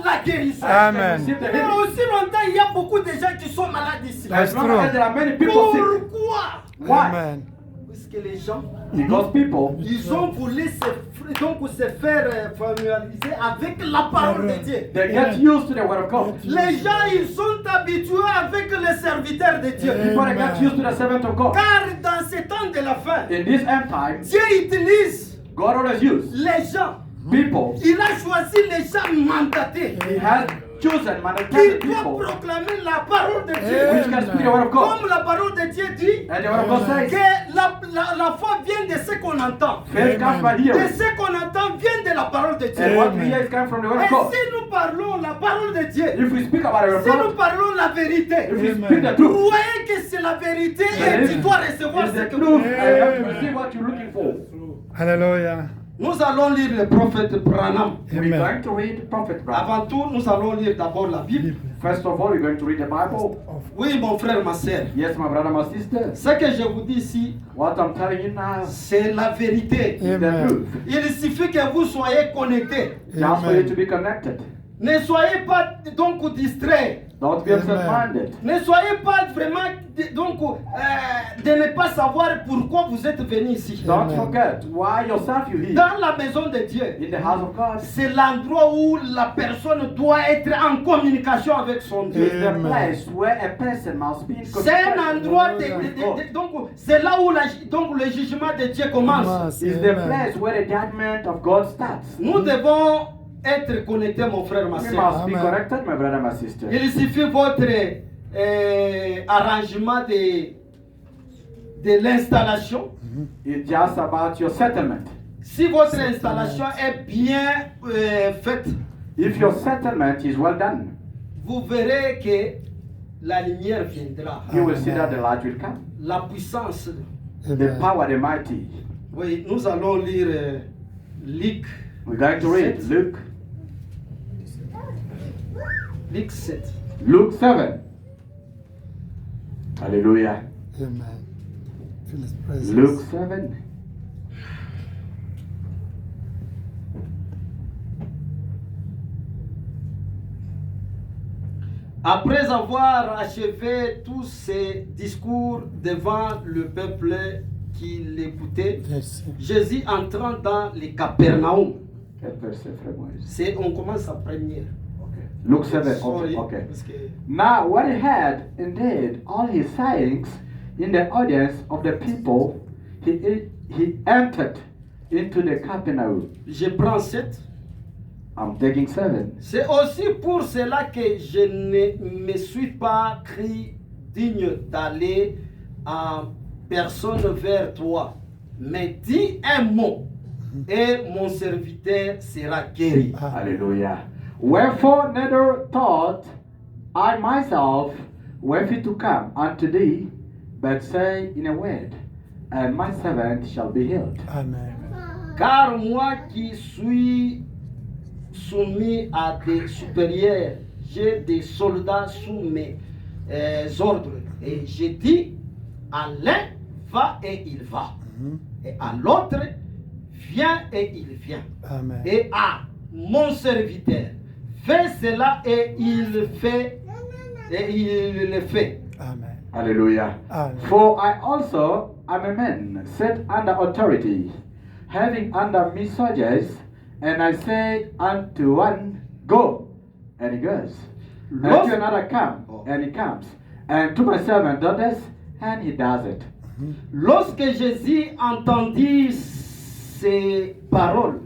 la guérison. Amen. Mais aussi longtemps, il y a beaucoup de gens qui sont malades ici. That's true. Pourquoi? Amen. Parce que les gens, Because people, ils ont voulu se faire familiariser avec la parole de Dieu. they get used to the word of God. Les gens, ils sont habitués avec les serviteurs de Dieu. People they get used to the servant of God. Car dans ces temps de la fin, In this end time, Dieu utilise God always used les gens. people. Il a choisi les gens mandatés He has chosen qui mandated doivent people proclamer la parole de which Dieu. can speak the word of God. Comme la parole de Dieu dit, And the word of God que says, la foi vient de ce qu'on entend. faith comes by Et hearing. ce qu'on entend vient de la parole de And Dieu. what we hear is coming from the word Et of God. si nous parlons la parole de Dieu, If we speak about the word si of nous God, parlons la vérité, if we Amen. speak the vous truth, voyez que c'est la vérité et tu dois recevoir it's ce the que truth, vous. and you have to receive what you're looking for. Hallelujah. Nous allons lire le prophète Branham. We're Amen. going to read Prophet Branham. Avant tout, nous allons lire d'abord la Bible. First of all, we're going to read the Bible. Oui, mon frère, ma soeur. Yes, my brother, my sister. Ce que je vous dis ici, What I'm telling you now c'est la vérité. is the Amen. truth. Il suffit que vous soyez connectés. Just for you to be connected. Ne soyez pas donc distraits. Don't be absent-minded. Ne soyez pas vraiment de ne pas savoir pourquoi vous êtes venus ici. Don't Amen. forget why yourself you here. Dans la maison de Dieu, In the house of God, c'est l'endroit où la personne doit être en communication avec son Dieu. is the Amen. place where a person must be in C'est un communication endroit with God. donc c'est là où donc le jugement de Dieu commence. Is the place where the judgment of God starts. Nous devons être connectés, mon frère, ma We soeur. must be Amen. corrected, my brother, my sister. Il suffit votre arrangement de l'installation. It's just about your settlement. Si votre installation est bien faite, If your settlement is well done, vous verrez que la lumière viendra. you will see that the light will come. La puissance. The power, the mighty. Oui, nous allons lire Luc. We're going to read Luke, Luc 7. Luke 7. Hallelujah. Amen. Feel His presence. Luke 7. Après avoir achevé tous ces discours devant le peuple qui l'écoutait, Yes. Jésus entrant dans les Capernaum. Quel verset, frère Moïse? On commence à première. Okay. Luke 7. Sorry, Okay. parce que Now, when he had indeed all his sayings in the audience of the people, he entered into the Capernaum. je prends 7. I'm taking 7. C'est aussi pour cela que je ne me suis pas cru digne d'aller en personne vers toi. Mais dis un mot et mon serviteur sera guéri. Hallelujah. Wherefore neither thought I myself worthy to come unto thee, but say in a word, and my servant shall be healed. Amen. Car moi qui suis soumis à des supérieurs, j'ai des soldats sous mes ordres. Et je dis à l'un, va et il va. Et à l'autre, viens et il vient. Amen. Et à mon serviteur, fais cela et il le fait. Amen. Hallelujah. Amen. For I also am a man set under authority, having under me soldiers, and I say unto one, go, and he goes. And Los- to another, come, and he comes. And to my servant daughters, and he does it. Lorsque Jésus entendit ces paroles,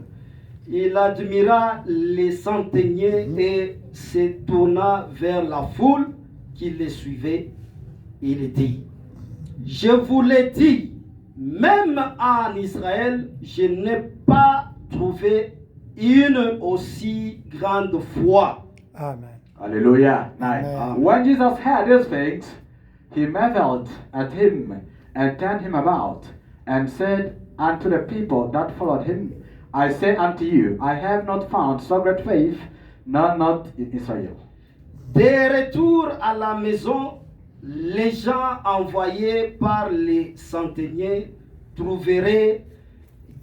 il admira les centeniers et se tourna vers la foule qui le suivait. Il dit, je vous l'ai dit, même en Israël, je n'ai pas trouvé une aussi grande foi. Amen. Hallelujah. Now, Amen. when Jesus heard these things, he marveled at him and turned him about and said unto the people that followed him, I say unto you, I have not found so great faith, nor not in Israel. De retour à la maison, les gens envoyés par les centeniers trouveraient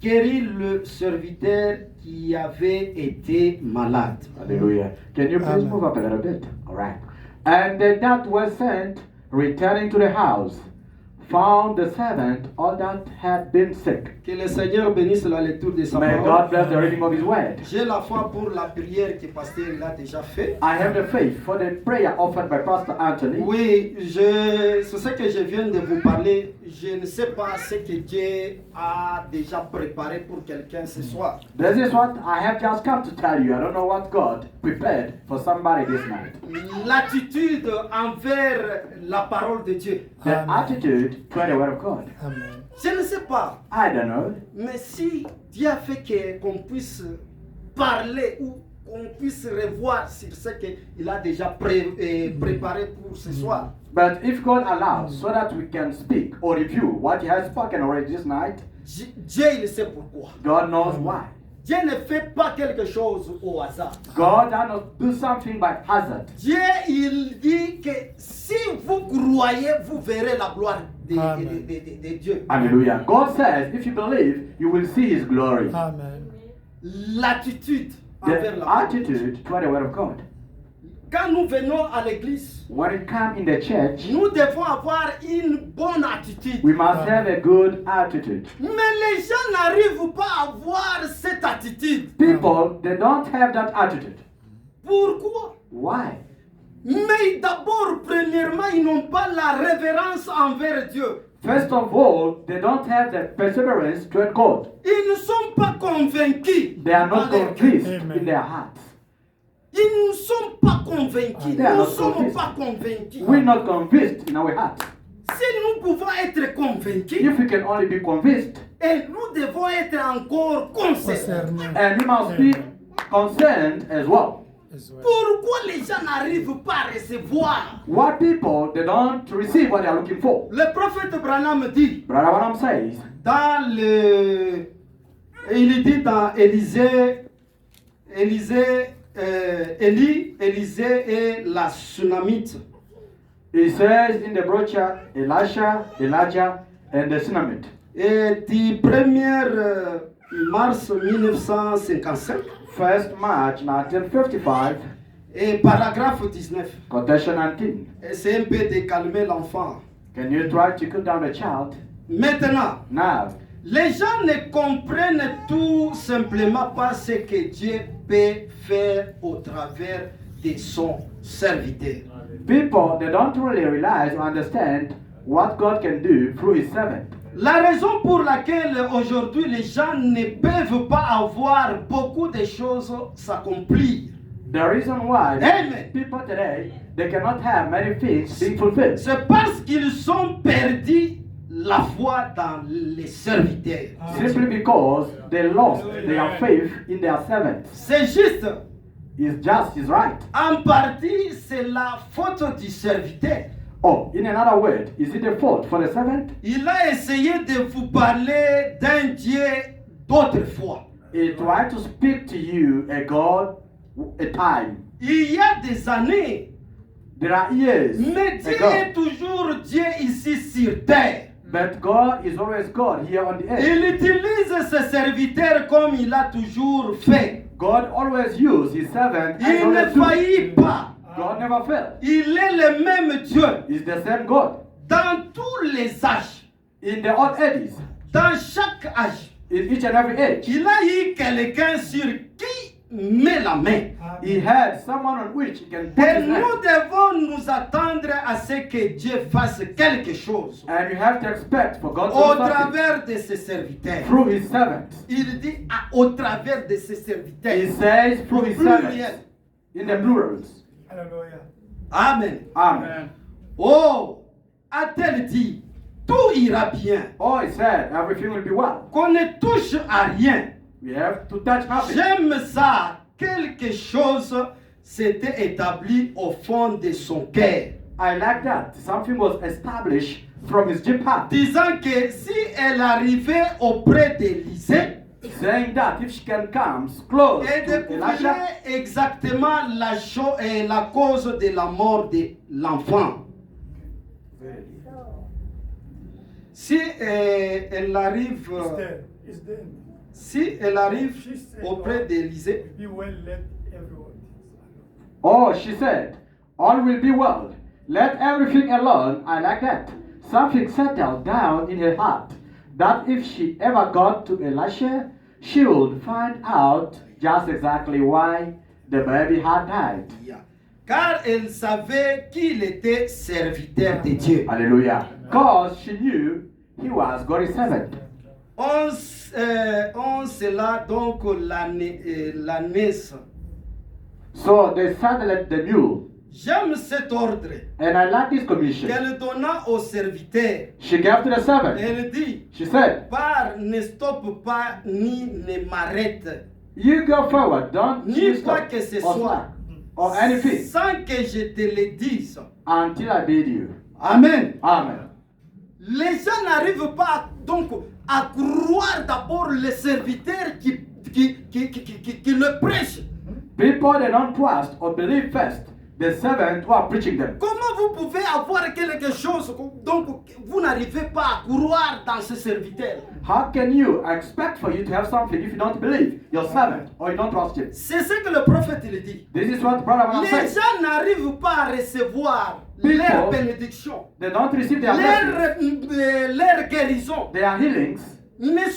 guérit le serviteur qui avait été malade. Hallelujah. Can you please Amen. move up a little bit? All right. And that was sent, returning to the house, found the servant all that had been sick. Que le Seigneur bénisse la lecture de sa May parole. God bless the reading of His word. J'ai la foi pour la prière que pasteur il a déjà fait. I have the faith for the prayer offered by Pastor Anthony. Oui, c'est ce que je viens de vous parler. Je ne sais pas ce que Dieu a déjà préparé pour quelqu'un ce soir. This is what I have just come to tell you. I don't know what God prepared for somebody this night. L'attitude envers la parole de Dieu. The Amen. attitude toward the word of God. Amen. Je ne sais pas, I don't know. mais si Dieu a fait qu'on puisse parler ou qu'on puisse revoir sur ce qu'il a déjà préparé pour ce soir. But if God allows, so that we can speak or review what He has spoken already this night, Dieu, il sait pourquoi. God knows why. Dieu ne fait pas quelque chose au hasard. God does not do something by hazard. Dieu, il dit que si vous croyez, vous verrez la gloire Amen. de Dieu. Hallelujah. God says, if you believe, you will see His glory. Amen. L'attitude envers The la parole. attitude toward the word of God. Quand nous venons à l'église, When it comes in the church, nous devons avoir une bonne attitude. we must have a good attitude. Mais les gens n'arrivent pas à avoir cette attitude. People, they don't have that attitude. Pourquoi? Why? Mais d'abord, premièrement, ils n'ont pas la révérence envers Dieu. First of all, they don't have the perseverance toward God. Ils ne sont pas convaincus. They are not dans leur cœur. convinced Amen. in their hearts. Ils ne sont pas convaincus. They are Nous ne not sommes convinced. pas convaincus. We're not convinced in our hearts. Si nous pouvons être convaincus, If we can only be convinced, et nous devons être encore concernés. Concerné. and we must be concerned as well. As well. Pourquoi les gens n'arrivent pas à recevoir? What people, they don't receive what they are looking for. Le prophète Branham dit, Brother Branham says, dans le... il dit dans Élisée, Élie, Élisée et la Sunamite. he says in the brochure, Elisha, Elijah, and the Shunammite. Et du 1er mars 1955, 1st March 1955, et paragraphe 19. quotation 19. C'est un peu de calmer l'enfant. Can you try to cool down the child? Maintenant, Now, les gens ne comprennent tout simplement pas ce que Dieu peut faire au travers de son serviteur. people, they don't really realize or understand what God can do through His servant. La raison pour laquelle aujourd'hui les gens ne peuvent pas avoir beaucoup de choses s'accomplir, The reason why Amen. people today, they cannot have many things being fulfilled. c'est parce qu'ils ont perdu la foi dans les serviteurs. Simply because they lost their faith in their servants. C'est juste, It's just, it's right. en partie, c'est la faute du serviteur. Oh, in another word, is it a fault for the servant? Il a essayé de vous parler d'un Dieu d'autrefois. He tried to speak to you a God, a time. Il y a des années, There are years mais Dieu ago. est toujours Dieu ici sur terre. But God is always God here on the earth. Il utilise ses serviteurs comme il a toujours fait. God always used His servant as Il ne always do. faillit pas. God never failed. Il est le même Dieu He's the same God. dans tous les âges, In the old ages, dans chaque âge. in each and every age, Il a eu quelqu'un sur qui met la main. He had someone on which He can put Et His nous hand. devons nous attendre à ce que Dieu fasse quelque chose And you have to expect for God to au do something travers de ses serviteurs. through His servants. Il dit au travers de ses He serviteurs. says through His Pluriel. servants. In the plurals. Hallelujah. Amen. Amen. Oh, a-t-elle dit, tout ira bien, Oh, He said everything will be well. qu'on ne touche à rien. We have to touch nothing. J'aime ça. Quelque chose s'était établi au fond de son cœur. I like that. Something was established from His deep heart. Disant que si elle arrivait auprès d'Élisée, Saying that if she can come close elle to Elisha, découvrirait exactement la cause de la mort de l'enfant. Si elle arrive, It's dead. It's dead. Si elle arrive auprès d'Élisée, Be well, let everyone. Oh, she said, all will be well. Let everything alone. I like that. Something settled down in her heart that if she ever got to Elisha, she would find out just exactly why the baby had died. car elle savait qu'il était serviteur de Dieu. Hallelujah. Because she knew he was God's servant. On cela donc la naisse. So they saddled the mule. J'aime cet ordre And I like this commission. qu'elle donna au serviteur. She gave to the servant. Elle dit, She said, pars, ne stoppe pas ni ne m'arrête, you go forward, don't ni you quoi stop que ce or soit, slack or anything sans que je te le dise. until I bid you. Amen. Amen. Les gens n'arrivent pas donc à croire d'abord le serviteur qui le prêche. People they don't trust or believe first the servant who are preaching them. Comment vous pouvez avoir quelque chose donc vous n'arrivez pas à croire dans ce serviteur? How can you expect for you to have something if you don't believe your servant or you don't trust him? C'est ce que le prophète il dit. This is what Brother Branham Les says. gens n'arrivent pas à recevoir leur bénédiction, They don't receive their blessings, leur guérison. their healings. Ne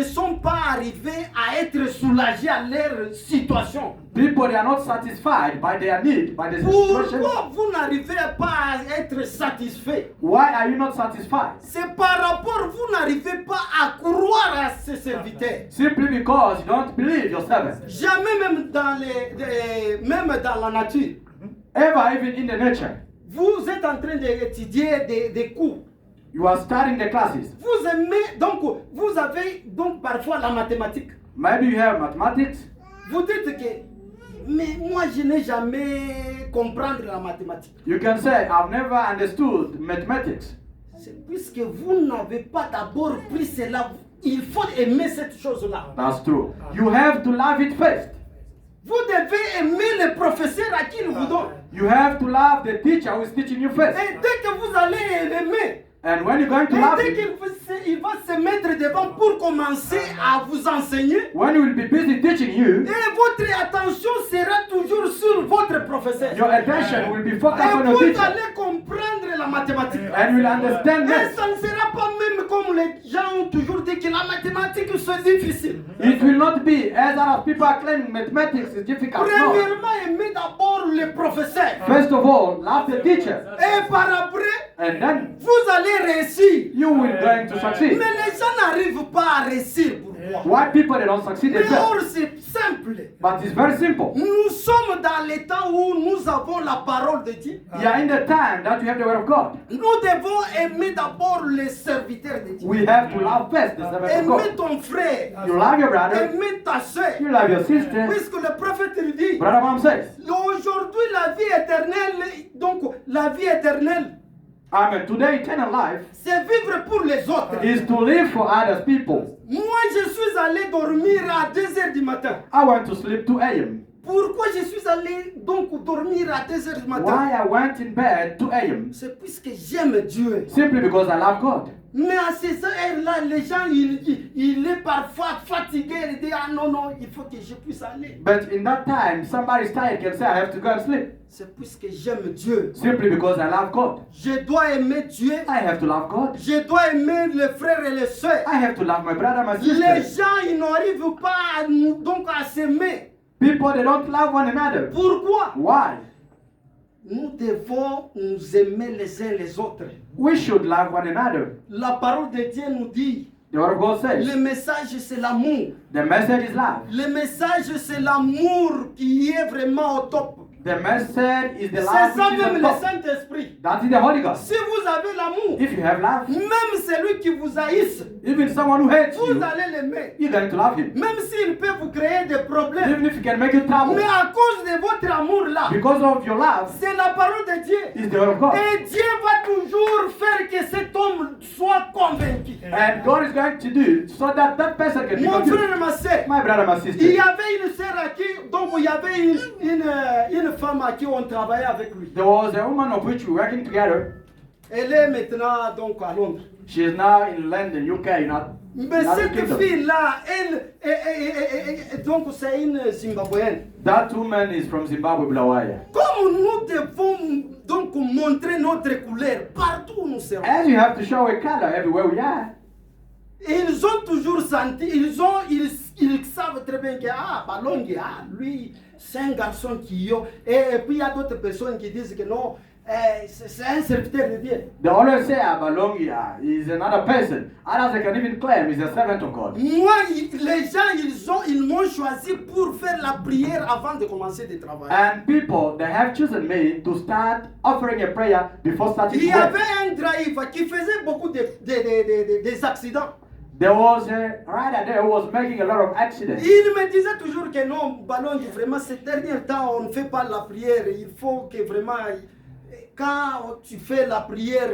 sont pas arrivés à être soulagés à leur situation. People they are not satisfied by their need, by the situation. Pourquoi vous n'arrivez pas à être satisfait? Why are you not satisfied? C'est par rapport, vous n'arrivez pas à croire à ce serviteur. Simply because you don't believe your servant. Jamais même même dans la nature. Ever, even in the nature, Vous êtes en train d'étudier des cours. you are studying the classes. Vous aimez, donc vous avez donc parfois la mathématique. Maybe you have mathematics. Vous dites que, mais moi je n'ai jamais comprendre la mathématique. You can say, I've never understood mathematics. C'est puisque vous n'avez pas d'abord pris cela. Il faut aimer cette chose-là. That's true. You have to love it first. Vous devez aimer le professeur à qui il vous donne. You have to love the teacher who is teaching you first. Et dès que vous allez l'aimer, And when you're going to et love dès him, qu'il va se mettre devant pour commencer à vous enseigner, when you will be busy teaching you, et votre attention sera toujours sur votre professeur. your attention will be focused Et on your vous teacher. allez comprendre la mathématique. And you will understand Et this. ça ne sera pas même comme les gens ont toujours dit que la mathématique c'est difficile. It will not be as a lot of people are claiming mathematics is difficult. No. Premièrement, aimez d'abord le professeur. First of all, love the teacher. Et par après, And then vous allez réussir. you will going to succeed. Mais les gens n'arrivent pas à réussir. Pourquoi? Why people they don't succeed Mais themselves? or, c'est simple. But it's very simple. Nous sommes dans les temps où nous avons la parole de Dieu. You are in the time that you have the word of God. Nous devons aimer d'abord les serviteurs de Dieu. We have to love first the servant of Aimer God. ton frère. You love your brother. Aimer ta soeur. You love your sister. Puisque le prophète il dit, Brother Mom says, aujourd'hui la vie éternelle, donc la vie éternelle, Amen. Today, eternal life c'est vivre pour les autres. is to live for other people. Moi, je suis allé dormir à 2h du matin. I want to sleep 2 a.m. Pourquoi je suis allé donc dormir à 2h du matin? Why I went in bed 2 a.m. C'est puisque j'aime Dieu. Simply because I love God. Mais à ces heures-là, les gens, il est parfois fatigué. Il dit, ah non, non, il faut que je puisse aller. But in that time, somebody's tired can say I have to go and sleep. C'est puisque j'aime Dieu. Simply because I love God. Je dois aimer Dieu. I have to love God. Je dois aimer les frères et les sœurs. I have to love my brother, my Les sister. gens, ils n'arrivent pas donc à s'aimer. People, they don't love one another. Pourquoi? Why? Nous devons nous aimer les uns les autres. We should love one another. La parole de Dieu nous dit, The word of God says, le message c'est l'amour. the message is love. Le message c'est l'amour qui est vraiment au top. The message is the C'est love ça which is même on le top. Saint-Esprit. That is the Holy Ghost. Si vous avez l'amour, If you have love, même celui qui vous haïsse, even someone who hates vous you, allez l'aimer. you're going to love him. Même s'il peut vous créer des problèmes. Even if you can make you trouble. Mais à cause de votre amour là, Because of your love, c'est la parole de Dieu. is the word of God. Et Dieu va toujours faire que cet homme soit convaincu. And God is going to do so that that person can be Mon convinced. frère et ma soeur, My brother, my il y sister. avait une sœur à qui, donc il y avait une femme à qui on travaillait avec lui. There was a woman of which we were working together. Elle est maintenant donc à Londres. She is now in London, UK, not Mais Another cette kingdom. fille-là, donc c'est une Zimbabwéenne. That woman is from Zimbabwe, Bulawayo. Comme nous devons donc montrer notre couleur partout où nous serons. And you have to show a color everywhere we are. Ils ont toujours senti, ils savent très bien que Balongi, lui, c'est un garçon qui et puis il y a d'autres personnes qui disent que non, c'est un serviteur de Dieu. They always say Balongi is another person. Others they can even claim he's a servant of God. Moi, les gens, ils m'ont choisi pour faire la prière avant de commencer de travailler. And people, they have chosen me to start offering a prayer before starting Il y to work. avait un driver qui faisait beaucoup des accidents. There was a rider there who was making a lot of accidents. Il me disait toujours que non, Balongi, vraiment, ces derniers temps, on ne fait pas la prière. Il faut que vraiment, quand tu fais la prière,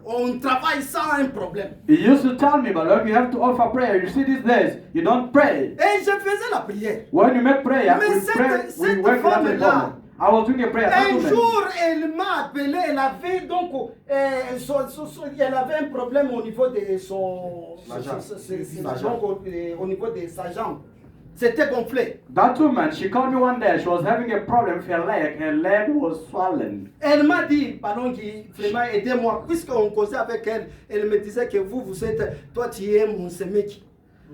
on travaille sans un problème. He used to tell me, Balongi, you have to offer prayer. You see these days, you don't pray. Et je faisais la prière. When you make prayer, Mais we pray, we cette work without a femme-là, problem. I was doing a prayer. Un that woman. jour, elle m'a appelé, elle avait donc, elle avait un problème au niveau de son, donc, au niveau de sa jambe. C'était gonflé. That woman, she called me one day. She was having a problem with her leg. Her leg was swollen. Elle m'a dit, Balongi, vraiment aidez-moi, puisqu'on causait avec elle, elle me disait que vous êtes, toi tu es mon semiki.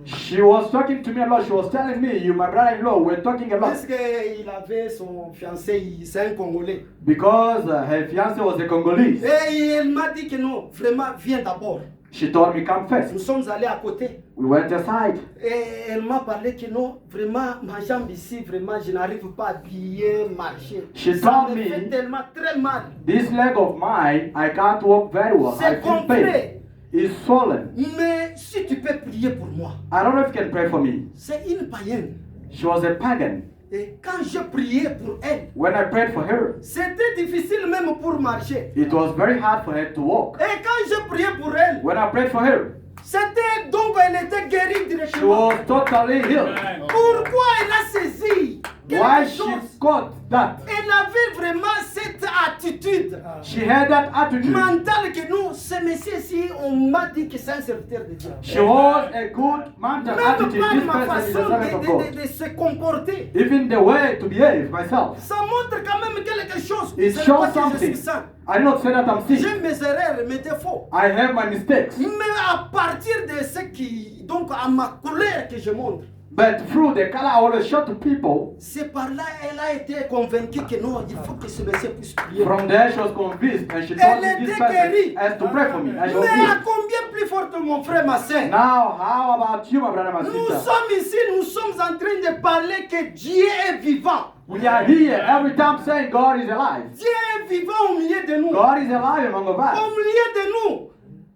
She was talking to me a lot. She was telling me, you, my brother-in-law, we're talking a lot. Puisqu'il avait son fiancé, c'est un Congolais. Because her fiancé was a Congolese. Et elle m'a dit que non, vraiment, viens d'abord. She told me, come Nous first. sommes allés à côté. We went aside. Et elle m'a parlé que non, vraiment, ma jambe ici, vraiment, je n'arrive pas à bien marcher. She Ça told me me- fait tellement très mal. This leg of mine, I can't walk very well. I C'est feel pain. complet. It's swollen. Mais si tu peux prier pour moi, I don't know if you can pray for me. c'est une païenne. She was a pagan. Et quand je priais pour elle, When I prayed for her, c'était difficile même pour marcher. it was very hard for her to walk. Et quand je priais pour elle, When I prayed for her, c'était donc elle était guérie she directement. was totally healed. Pourquoi elle a saisi Why quelque she chose? got that? Elle avait vraiment cette attitude She had that attitude. mentale que nous, ce monsieur-ci, on m'a dit que c'est un serviteur de Dieu. She was a good mental Même attitude. par This ma person is a façon servant of God. de se comporter, Even the way to behave myself. ça montre quand même quelque chose. It Ce n'est shows pas que je something. suis saint. I did not say that I'm sick. J'ai mes erreurs, mes défauts. I have my mistakes. Mais à partir de ce qui, donc à ma couleur que je montre, But through the color I always show to people, c'est par là elle a été convaincue que non, il faut que ce monsieur puisse prier. from there she was convinced and she told Elle me this était person guérie. has to pray for me. I was Mais à healed. combien plus forte, mon frère, ma soeur? Now, how about you, my brother, my Nous sister? sommes ici, nous sommes en train de parler que Dieu est vivant. We are here every time saying God is alive. Dieu est vivant au milieu de nous. God is alive among of Au us. milieu de nous,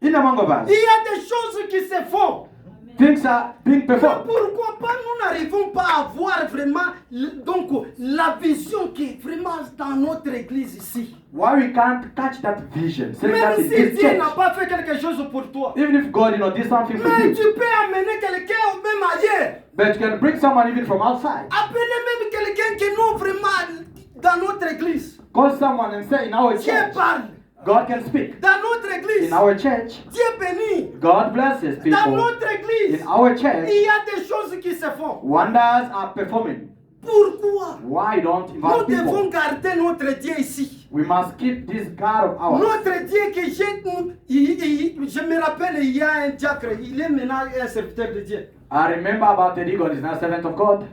In among of il us. y a des choses qui se font. Things are being Mais performed. pourquoi pas nous n'arrivons pas à voir vraiment donc la vision qui est vraiment dans notre église ici. Why we can't catch that vision? Saying that Même in si this Dieu church. n'a pas fait quelque chose pour toi. Even if God, did something for Mais you. tu peux amener quelqu'un même ailleurs. But you can bring someone even from outside. Appeler même quelqu'un qui nous vraiment dans notre église. Call someone and say in our Dieu church, parle. God can speak. Dans notre église. In our church, Dieu bénit. God blesses Dans people. notre église. In our church, Il y a des choses qui se font. wonders are performing. Pourquoi? Why don't Nous invite devons people? garder notre Dieu ici. We must keep this God of ours. Notre Dieu que je me rappelle, il y a un diacre, il est maintenant un serviteur de Dieu. I remember about the God is not a servant of God.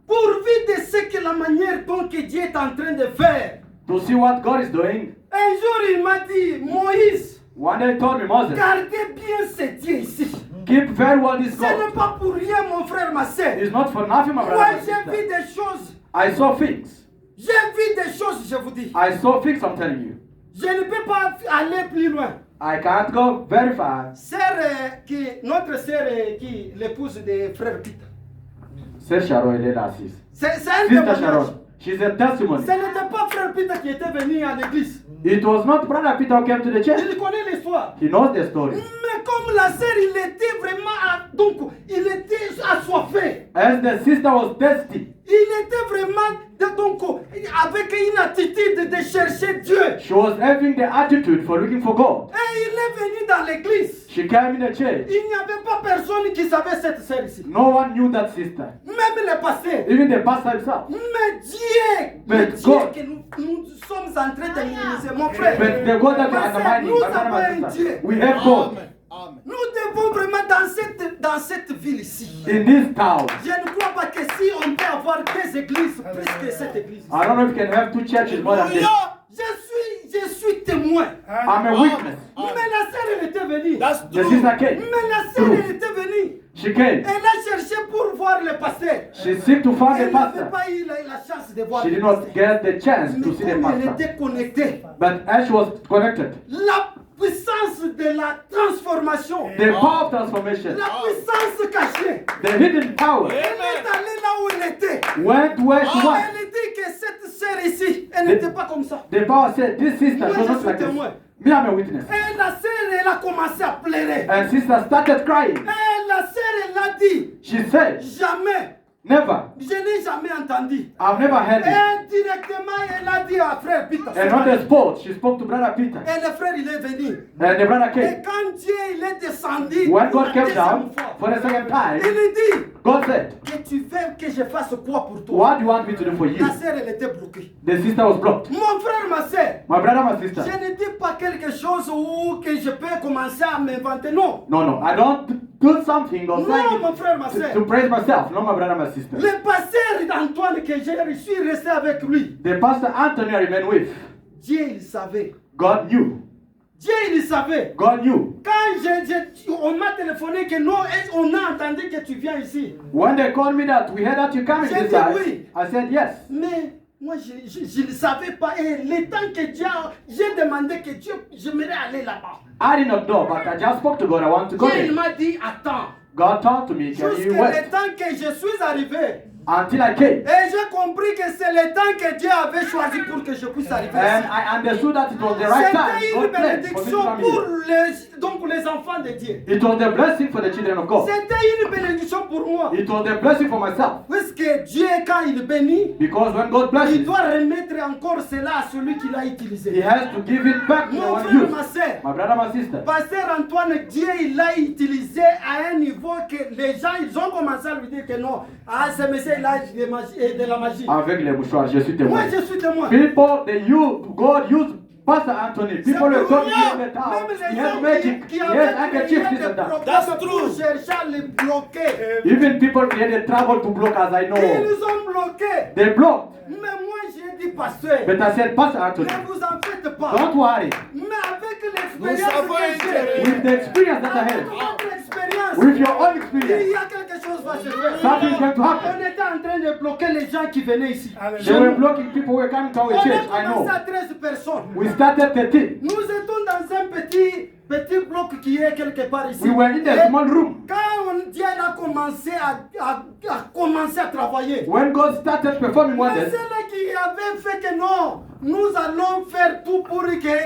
Pourvu de ce que la manière dont que Dieu est en train de faire. To see what God is doing. Un jour, il m'a dit, Moïse, One day he told me, Moses, gardez bien ce Dieu ici. keep very well this Ce n'est God. pas pour rien, mon frère, ma soeur. It's not for nothing, my Moi, brother. my j'ai vu sister. des choses. I saw things. J'ai vu des choses, je vous dis. I saw things, I'm telling you. Je ne peux pas aller plus loin. I can't go very far. Notre sœur qui l'épouse de frère Peter. Said Sharon, let us see. C'est un Sister témoignage. Sharon, she's a testimony. Ce n'était pas frère Peter qui était venu à l'église. It was not Brother Peter who came to the church. Il connaît l'histoire. He knows the story. Mais comme la sœur, il était vraiment, donc, il était assoiffé. As the sister was thirsty, Il était vraiment, donc, avec une attitude de chercher Dieu. she was having the attitude for looking for God. Et il est venu dans l'église. She came in the church. Il n'y avait pas personne qui savait cette sœur ici. No one knew that sister. Même le pasteur. Even the pastor himself. Mais Dieu, Mais Dieu God. que nous sommes en train de minimiser, mon frère. But the God that you Ma are sœur, undermining, nous my brother, avons my un sister, Dieu. we have God Nous devons vraiment dans cette ville ici. in this town. Je ne crois pas que si on peut avoir deux églises plus que cette église. I don't know if you can have two churches more than this. Je suis témoin. I'm a witness. Mais la sœur, elle était venue. That's The true. sister came. Mais la sœur, True. elle était venue. She came. Elle a cherché pour voir le pasteur. She seeked to find the Elle n'avait pastor. pas eu la chance de voir She le did not pasteur. get the chance Mais to see the comme elle pastor. était connectée, But as she was connected, la puissance de la transformation, the power of transformation, la puissance cachée, the hidden power, elle est allée là où elle était. went where she was. Elle dit que cette sœur ici, elle n'était pas comme ça. The power said, this sister Moi, was je not suis like this. témoin. Me, I'm a witness. Et la sœur, elle a commencé à pleurer. And sister started crying. Et la sœur, elle a dit, She said, jamais, never. je n'ai jamais entendu. I've never heard it. Et directement, elle a dit à frère Peter. And on the spot, she spoke to brother Peter. Et le frère, il est venu. And the brother Et came. quand Dieu il est descendu, When pour God la came deuxième down fois, for the second time, il lui dit God said, que tu veux que je fasse quoi pour toi? what do you want me to do for you? La sœur, elle était bloquée. The sister was blocked. Mon frère, ma sœur, My brother, my sister. je ne dis pas quelque chose où que je peux commencer à m'inventer. Non. No, no, I don't do something or Non, mon something frère, ma to sœur. praise myself. No, my brother, my sister. Le pasteur d'Antoine que je suis resté avec lui, The pastor Anthony I remain with, Dieu il savait. God knew. Dieu il savait. God knew. Quand on m'a téléphoné que non, on a entendu que tu viens ici. When they called me that, we heard that you coming J'ai this dit side. oui. I said yes. Mais moi, je ne savais pas. Et le temps que Dieu, j'ai demandé que Dieu, j'aimerais aller là-bas. I did not know, but I just spoke to God. I want to go Dieu, il there. m'a dit, attends. God talked to me. Can Jusqu'à you le wait? temps que je suis arrivé. Until I came. Et j'ai compris que c'est le temps que Dieu avait choisi pour que je puisse arriver And ici. I understood that it was the right time. C'était une God planned for me to bénédiction come pour here. donc les enfants de Dieu. It was the blessing for the children of God. C'était une bénédiction pour moi. It was the blessing for myself. Parce que Dieu, quand il bénit, Because when God il blesses, doit remettre encore cela à celui qui l'a He utilisé. has to give it back to the Mon one frère, ma used. sœur, My brother, my sister. Pasteur Antoine, Dieu, il l'a utilisé à un niveau que les gens, ils ont commencé à lui dire que non, ah, ce monsieur, il a de la magie. Avec les mouchoirs, je suis Moi, témoin. je suis témoin. People, they use, God used Pastor Anthony. People C'est were pour told me rien. in the town. Même He les has gens magic. qui He has avaient handkerchief, créé this des and that. That's problèmes true. pour chercher à les bloquer. Even people created trouble to block as I know. Ils ont bloqué. They blocked. Mais moi, j'ai dit, pasteur, But I said, Pastor Anthony, ne vous en faites pas. don't worry. Mais avec Nous l'expérience savons que j'ai, With the experience that I avec had, votre expérience, with your own il experience, y a quelque chose qui va se faire. something's going to On happen. était en train de bloquer les gens qui venaient ici. They were blocking people who were coming to On our a church, I commencé know. à 13 personnes. We started 13. Nous étions dans un petit bloc qui est quelque part ici. We were in a Et small room. quand Dieu a commencé à travailler, When God started performing mais wonders, c'est là qui avait fait que non, nous allons faire tout pour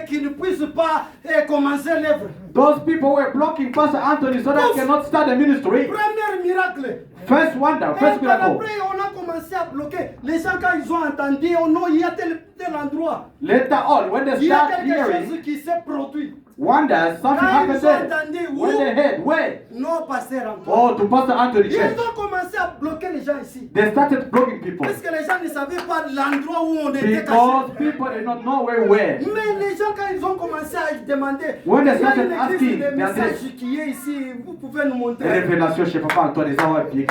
qu'il ne puisse pas commencer l'œuvre. those people were blocking Pastor Anthony so that he cannot start the ministry. Premier miracle. First wonder, Et first puis miracle. après, on a commencé à bloquer. Les gens, quand ils ont entendu, oh non, il y a tel endroit. Later on, when they Il y a start quelque hearing chose qui s'est produit. wonders, something Quand happened ils ont there. entendu, When they heard, where? non, pasteur Antoine. Oh, to Pastor Anthony Ils church. ont commencé à bloquer les gens ici. They started blocking people. Parce que les gens ne savaient pas l'endroit où on était Because caché. people did not know where we were. Mais les gens, quand ils ont commencé à demander, When they il y a started une asking, église de they messages addressed- qui est ici, vous pouvez nous montrer. Révélation chez Papa Antoine, ils ont appuyé. Et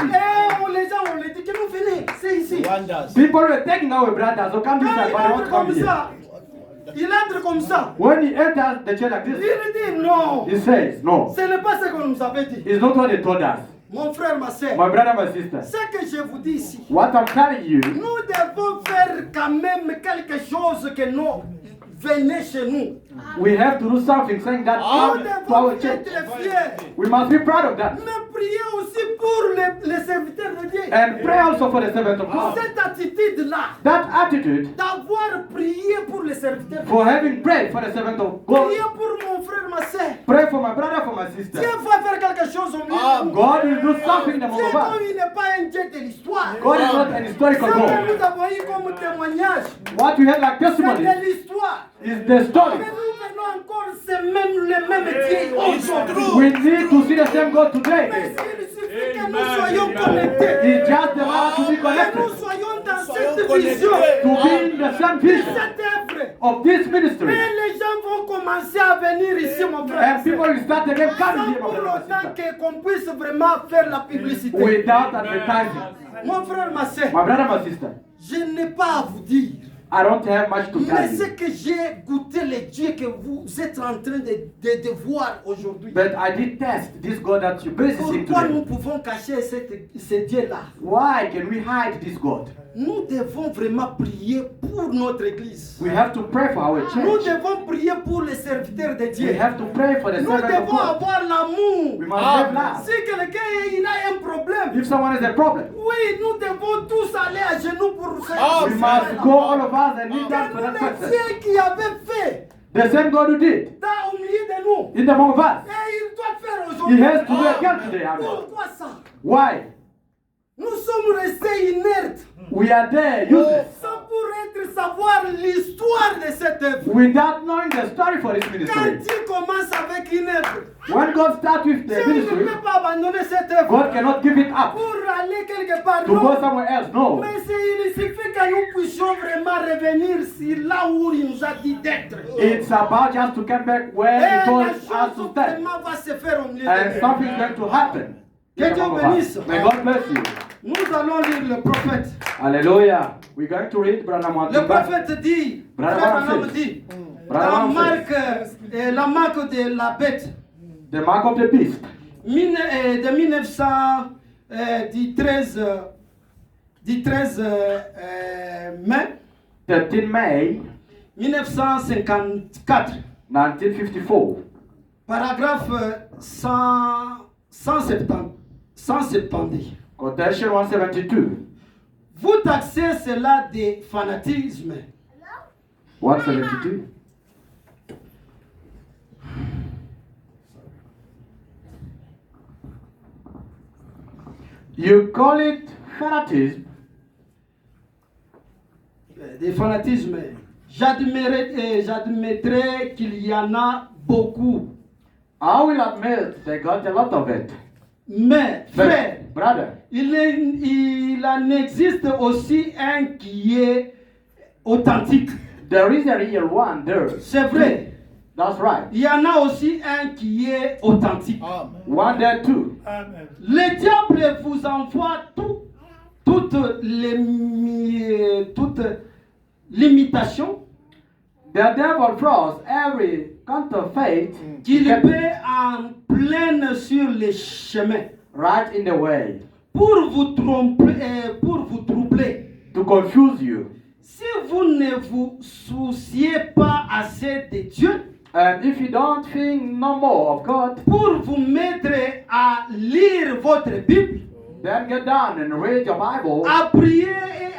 les gens, on les dit que nous venez, c'est ici. Wonders. People were taking our brothers, so come Quand this side, il but they want entre to come comme here. ça, il entre comme ça. When he enters the church like Il this, dit non, he says, no, ce n'est pas ce qu'on nous avait dit. it's not what they told us. Mon frère, ma soeur, My brother, my sister, ce que je vous dis ici, what I'm telling you, nous devons faire quand même quelque chose que nous venez chez nous. we have to do something saying that Nous come to devons our church. être fiers. We must be proud of that. Mais priez aussi pour les serviteurs de Dieu. And pray also for the servant of God. Cette attitude-là, That attitude d'avoir prié pour les serviteurs de for Dieu. having prayed for the servant of God, Priez pour mon frère, ma soeur. pray for my brother, for my sister. Dieu va faire quelque chose au milieu de nous. God will do something among Dieu, of comme us. il n'est pas un Dieu de l'histoire. God is not an Ce historical que God. nous avons eu comme témoignage, What we have like c'est testimony de l'histoire. is the story. Mais nous venons voit encore les mêmes dieux aujourd'hui. We need to see the same God Mais today. il suffit que nous soyons connectés. It's just the one to be Que nous connected, soyons dans Soyons cette connectés. vision. to be in the same De vision cette œuvre. of this Et ministry. les gens vont commencer à venir ici, mon frère. And people will start again Sans coming here, my pour brother and autant sister, qu'on puisse vraiment faire la publicité. without advertising. Mon frère, ma soeur, My brother, my sister, je n'ai pas à vous dire. I don't have much to Mais tell ce you. que j'ai goûté les dieux que vous êtes en train de voir aujourd'hui. But I did test this God that you're busy seeing Pourquoi nous today. pouvons cacher ce Dieu-là? Why can we hide this God? Nous devons vraiment prier pour notre église. We have to pray for our Nous church. devons prier pour les serviteurs de We Dieu. have to pray for the Nous servant of devons God. avoir l'amour. We must have love. Si quelqu'un il a un problème, If someone has a problem, oui, nous devons tous aller à genoux pour faire we must go all of us and kneel down for that le person. Dieu qui avait fait The same God who did dans au milieu de nous. in the among of us. Et il doit faire He aujourd'hui. has to do again today. Amen. Pourquoi ça? Why? Nous sommes restés inertes We are there useless sans pour être savoir l'histoire de cette œuvre. without knowing the story for this Quand ministry. Dieu commence avec une œuvre, When God starts with the Dieu ne ministry, peut pas abandonner cette œuvre God cannot give it up pour aller quelque part. to go Non. somewhere else. No. Mais il suffit que nous puissions vraiment revenir sur là où il nous a dit d'être. It's about just to come back Et where He la told us chose to stand. vraiment va se faire au milieu And de nous. something's going to happen. Que in the Dieu among of us. bénisse. May God bless you. Nous allons lire le prophète. Hallelujah. We're going to read Brother Le Mwantumba. prophète dit, Brother Frère Branham Branham says. dit, Brother dans Branham says. la marque de la bête, The mark of the beast. de 1900, du 13 mai 13 May 1954, 1954. paragraphe 170. Quotation 172. Vous taxez cela de fanatisme. 172. You call it fanatism. Des fanatismes. J'admettrai qu'il y en a beaucoup. I will admit they got a lot of it. Mais, frère, But, brother, il en existe aussi un qui est authentique. there is a real one there. C'est vrai. That's right. Il y en a aussi un qui est authentique. Amen. One there too. Amen. Le diable vous envoie toutes l'imitation The devil throws every counterfeit qu'il peut en pleine sur les chemins right in the way pour vous troubler. to confuse you. Si vous ne vous souciez pas assez de Dieu And if you don't think no more of God, pour vous mettre à lire votre Bible, then get down and read your Bible à prier et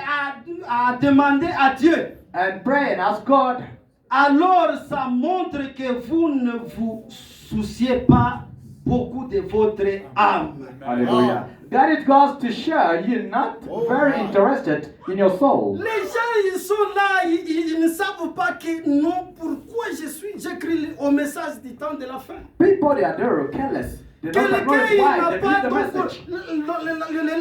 à demander à Dieu, and pray and ask God. alors ça montre que vous ne vous souciez pas beaucoup de votre âme. Hallelujah. That it goes to show you're not very interested in your soul. Les gens, ils sont là, ils ne savent pas que non, pourquoi j'écris au message du temps de la fin. People, they are there careless. They don't Quelqu'un, acknowledge il why n'a they pas read the donc message.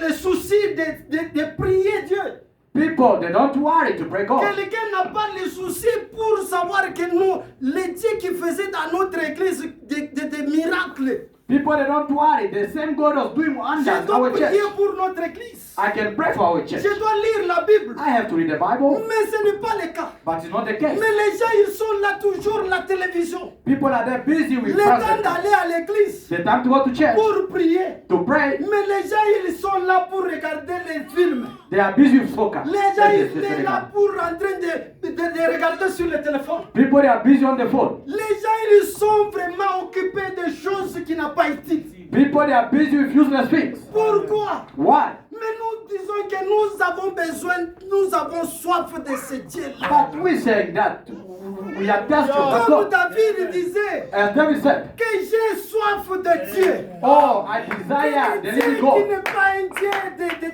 le souci de prier Dieu. People, they don't worry to pray God. Quelqu'un n'a pas le souci pour savoir que nous, les dieux qui faisaient dans notre église des miracles. People, they don't worry. The same God was doing Je wonders in dois our church. prier pour notre église. I can pray for our church. Je dois lire la Bible. I have to read the Bible, Mais ce n'est pas le cas. but it's not the case. Mais les gens, ils sont là toujours la télévision. People are there busy with Le temps presents. d'aller à l'église The time to go to church, pour prier. to pray. Mais les gens, ils sont là pour regarder les films. They are busy with soccer. Les gens, Yes, ils yes, sont yes, là pour en train de regarder sur le téléphone. People, they are busy on the phone. Les gens, ils sont vraiment occupés de choses qui n'ont pas été. People, they are busy with useless things. Pourquoi? Why? Mais nous disons que nous avons besoin, nous avons soif de ce Dieu-là. But we saying that we are thirsty of Comme God. David disait, As David said, que j'ai soif de Dieu. oh, I desire the Dieu living qui God. n'est pas un Dieu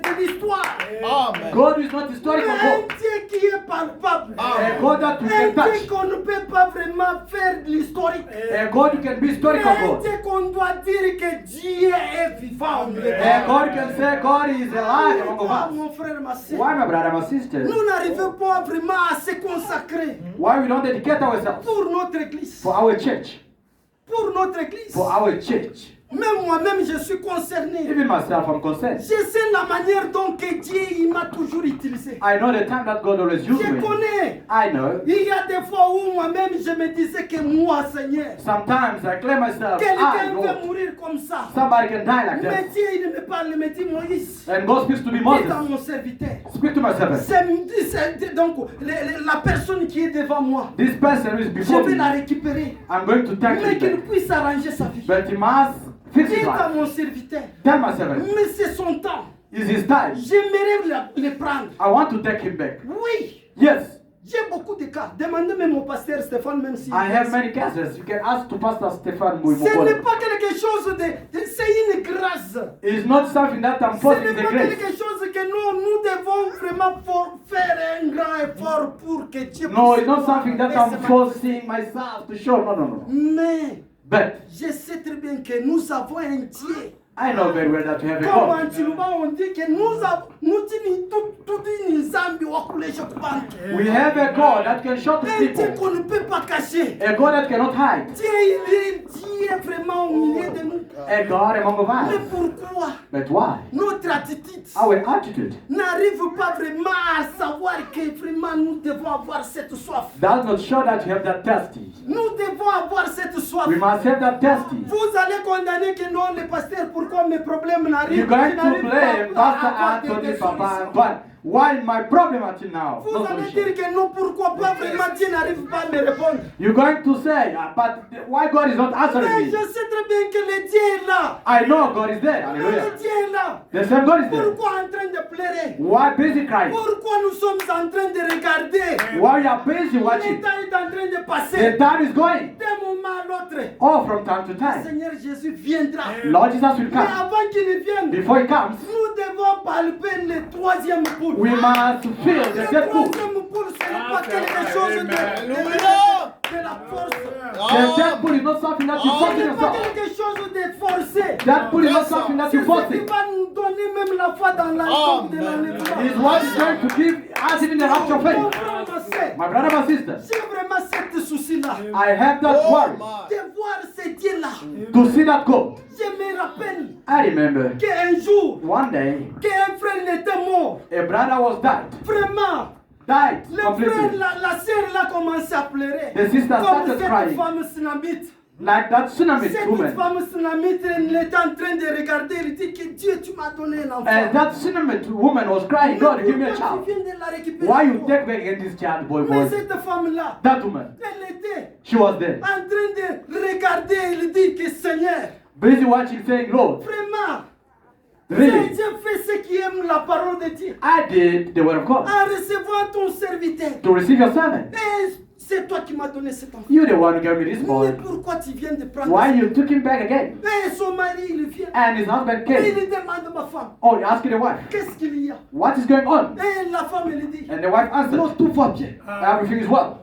de l'histoire, Amen. God is not mais historical un God. Dieu qui est palpable. A God that you Un can Dieu touch. qu'on ne peut pas vraiment faire de l'historique. A God you can be Mais historical un God. Dieu qu'on doit dire que Dieu est vivant. A God you can say God is alive among Toi, us. mon frère, ma soeur, Why, my brother, my sister? nous n'arrivons pas vraiment à se consacrer Why we don't dedicate ourselves pour notre église. for our church? Pour notre église. For our church. Même moi-même, je suis concerné. Even myself, I'm concerned. Je sais la manière dont que Dieu il m'a toujours utilisé. I know the time that God always used Je me. connais. I know. Il y a des fois où moi-même je me disais que moi, Seigneur, Sometimes I claim myself, quelqu'un Lord. peut mourir comme ça. Somebody can die like Mais that. Dieu, il me parle, il me dit, Moïse, And God speaks to me, dis à Moses. mon serviteur. Speak to my servant. C'est donc la personne qui est devant moi. This person who is Je before vais me, la récupérer. I'm going to take Mais him qu'il back. puisse arranger sa vie. But he must fix Dis his à life. mon serviteur. Tell my servant, Mais c'est son temps. it's his time. J'aimerais le prendre. I want to take him back. Oui. Yes, J'ai beaucoup de cas. Demandez même au pasteur Stéphane, même si. I have many cases. You can ask to Pastor Stefan Ce n'est Mouimokolo. pas quelque chose c'est une grâce. It's not something that I'm Ce forcing n'est the pas grace. quelque chose que nous devons vraiment faire un grand effort pour que Dieu No, puisse it's not something that nous I'm laisser forcing myself to show. No, no, no. Mais But je sais très bien que nous avons un Dieu. I know very well that you have a Comme en God. Chiluba, on dit que nous avons tout une zambi wa kulesha kubantu. We have a God that can show to Un Dieu people. qu'on ne peut pas cacher. A God that cannot hide. Dieu est vraiment au milieu de nous. A God among Mais us. pourquoi But why? notre attitude Our attitude n'arrive pas vraiment à savoir que vraiment nous devons avoir cette soif. does not show that you have that thirsty. Nous devons avoir cette soif. We must have that thirsty. Vous allez condamner que non, le pasteur, pourquoi mes problèmes n'arrivent You're going je to n'arrive blame pas à Pastor avoir des Anthony Papa solutions. Antoine. Why my problem until now? Vous No allez solution. dire que non, pourquoi pas vraiment Dieu n'arrive pas à me répondre. You're going to say, but why God is not Mais answering je me? sais très bien que le Dieu est là. I know God is there. Le Hallelujah. Dieu est là. The same God is there. Pourquoi en train de pleurer? Why busy crying? Pourquoi nous sommes en train de regarder? Why you are busy Le watching? temps est en train de The passer time is going. d'un moment à l'autre. Oh, from time to Le time. Seigneur Jésus viendra. Lord Jesus will Mais come. avant qu'il ne vienne, Before he comes, nous devons palper le troisième poule. we must feel Le the dead food. troisième poule, ce n'est pas quelque chose de la force. The dead food is not something that you Ce force n'est pas yourself. quelque chose de forcé. That food is not something that C'est you ce force qui it. va nous donner même la foi dans l'ensemble de l'enlèvement. It's what is going to give us even the rapture Mon faith. frère, ma sœur, My brother, my sister, j'ai vraiment ce souci-là I have that worry de voir ce Dieu-là. to see that God. Je me rappelle I remember qu'un jour, one day qu'un frère il était mort. a brother was died. Vraiment, Died le frère, completely. la sœur là commençait à pleurer. The sister Comme started cette crying. femme synamite. Like that tsunami Cette woman. femme synamite, elle était en train de regarder. Elle dit que Dieu, tu m'as donné un enfant. And that tsunami woman was crying, God, give me a Pourquoi child. tu viens de la récupérer? Why you take back again this child, boy, Mais boy? cette femme-là, That woman, elle était she was there. en train de regarder. Elle dit que Seigneur, Busy watching, saying, Lord, vraiment, really, j'ai fait ce qui aime la parole de Dieu. I did the word of God En recevant ton serviteur. to receive your servant. Et c'est toi qui m'as donné cet enfant. You're the one who gave me this Mais boy. pourquoi tu viens de prendre Why ça? you took him back again? Et son mari, il vient. And his husband Et came. il demande ma femme, Oh, you asked the wife, qu'est-ce qu'il y a? what is going on? Et la femme, elle dit, And the wife non, answered, tout va bien. everything is well.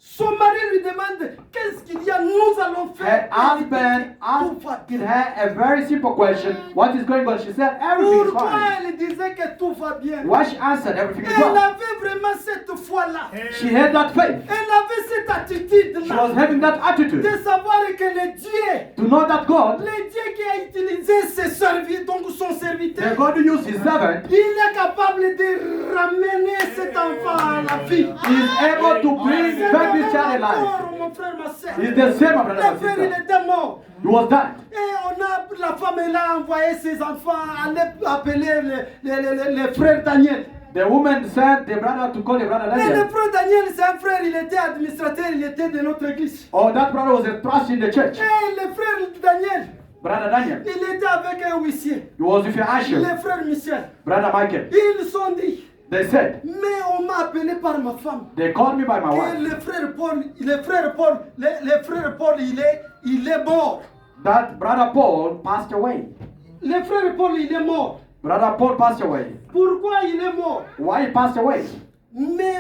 Son mari lui demande, qu'est-ce qu'il y a? Nous allons Her faire. husband Tout va asked bien. her a very simple question. What is going on? She said, everything is Pourquoi fine. elle disait que tout va bien? Why she answered, everything is Elle well. avait vraiment cette foi-là. She had that faith. Elle avait cette She was attitude-là having that attitude de savoir que le Dieu, to know that God, le Dieu qui a utilisé ses serviteurs, donc son the serviteur, God who used his servant, il est capable de ramener cet enfant à la vie. is able to bring C'est back le this même child alive. encore, mon frère, ma soeur. He's the same, my Le brother and frère, il sister. était mort. He was dead. Et la femme, elle a envoyé ses enfants aller appeler le frère Daniel. The woman sent the brother to call the brother Et le Daniel. frère Daniel, c'est un frère, il était administrateur, il était de notre église. Oh, that brother was a trust in the church. Et le frère Daniel, Brother Daniel. il était avec un huissier, He was with your usher. le frère Michel. Brother Michael. Ils sont dit, They said, mais on m'a appelé par ma femme. they called me by my Et wife. le frère Paul, il est mort. That brother Paul passed away. Le frère Paul, il est mort. Brother Paul passed away. Pourquoi il est mort? Why he passed away? Mais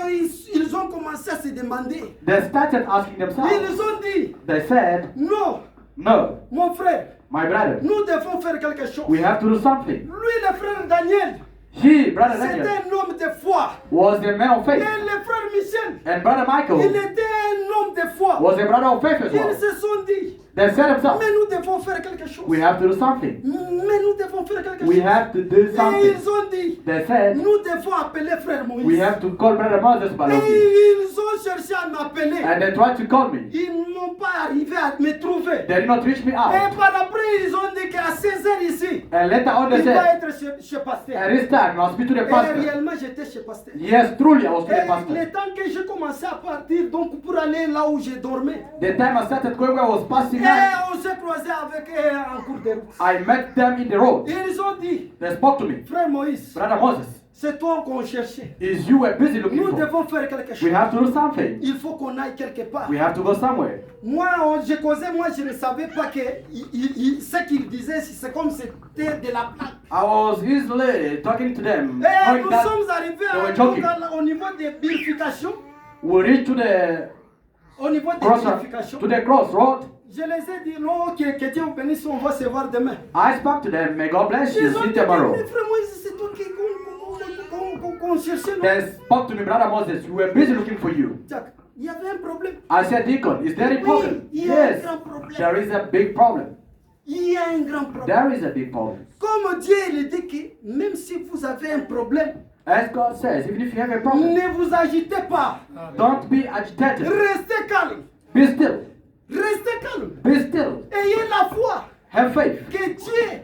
ils ont commencé à se demander. They started asking Ils themselves. ont dit, They said, non, no, mon frère, my brother, nous devons faire quelque chose. we have to do something. Lui, le frère Daniel, He, Brother c'était Daniel, un homme de foi. was a man of Et faith. le frère Michel, And Brother il Michael était un homme de foi. was a brother of faith as Ils well. se sont dit, They said themselves, mais nous devons faire quelque chose. we have to do something. Mais nous devons faire quelque We chose. have to do Et something. ils ont dit, They said, nous devons appeler frère Moïse. we have to call Brother Moses Et Balogi. ils ont cherché à m'appeler. And they tried to call me. Ils n'ont pas arrivé à me trouver. They did not reach me Et out. par après, ils ont dit qu'à 16h ici, And later on they il va said, être chez Pasteur. at this time, I must be to the Et pastor. réellement, j'étais chez Pasteur. Yes, truly, I was to the Et pastor. le temps que j'ai commencé à partir, donc pour aller là où je dormais, The time I started going where I was passing et out, on s'est croisé avec eux en cours de route. I met them in the road. Et ils ont dit, They spoke to me. frère Moïse, Brother Moses, c'est toi qu'on cherchait. is you were busy looking Nous for? devons faire quelque We chose. have to do something. Il faut qu'on aille quelque part. We have to go somewhere. Moi, je causais, moi, je ne savais pas que ce qu'il disait, c'est comme c'était de la blague. I was easily talking to them, Et knowing nous that sommes arrivés they were à, joking. au niveau des purifications. We reached to the Au niveau des purifications. crossroad. Je les ai dit, non, que Dieu vous bénisse, on va se voir demain. I spoke to them. May God bless you. Ils ont See dit, tomorrow. mais frère Moïse, c'est toi qu'on cherchait, non? They spoke to me, Brother Moses. We were busy looking for you. Jack, il y avait un problème. I said, Deacon, is there a problem? il y a un Yes, grand problème. there is a big problem. Il y a un grand problème. There is a big problem. Comme Dieu il dit que même si vous avez un problème, As God says, even if you have a problem, ne vous agitez pas. don't be agitated. Restez calme. Be still. Restez calme. Be still. Ayez la foi Have faith. que Dieu,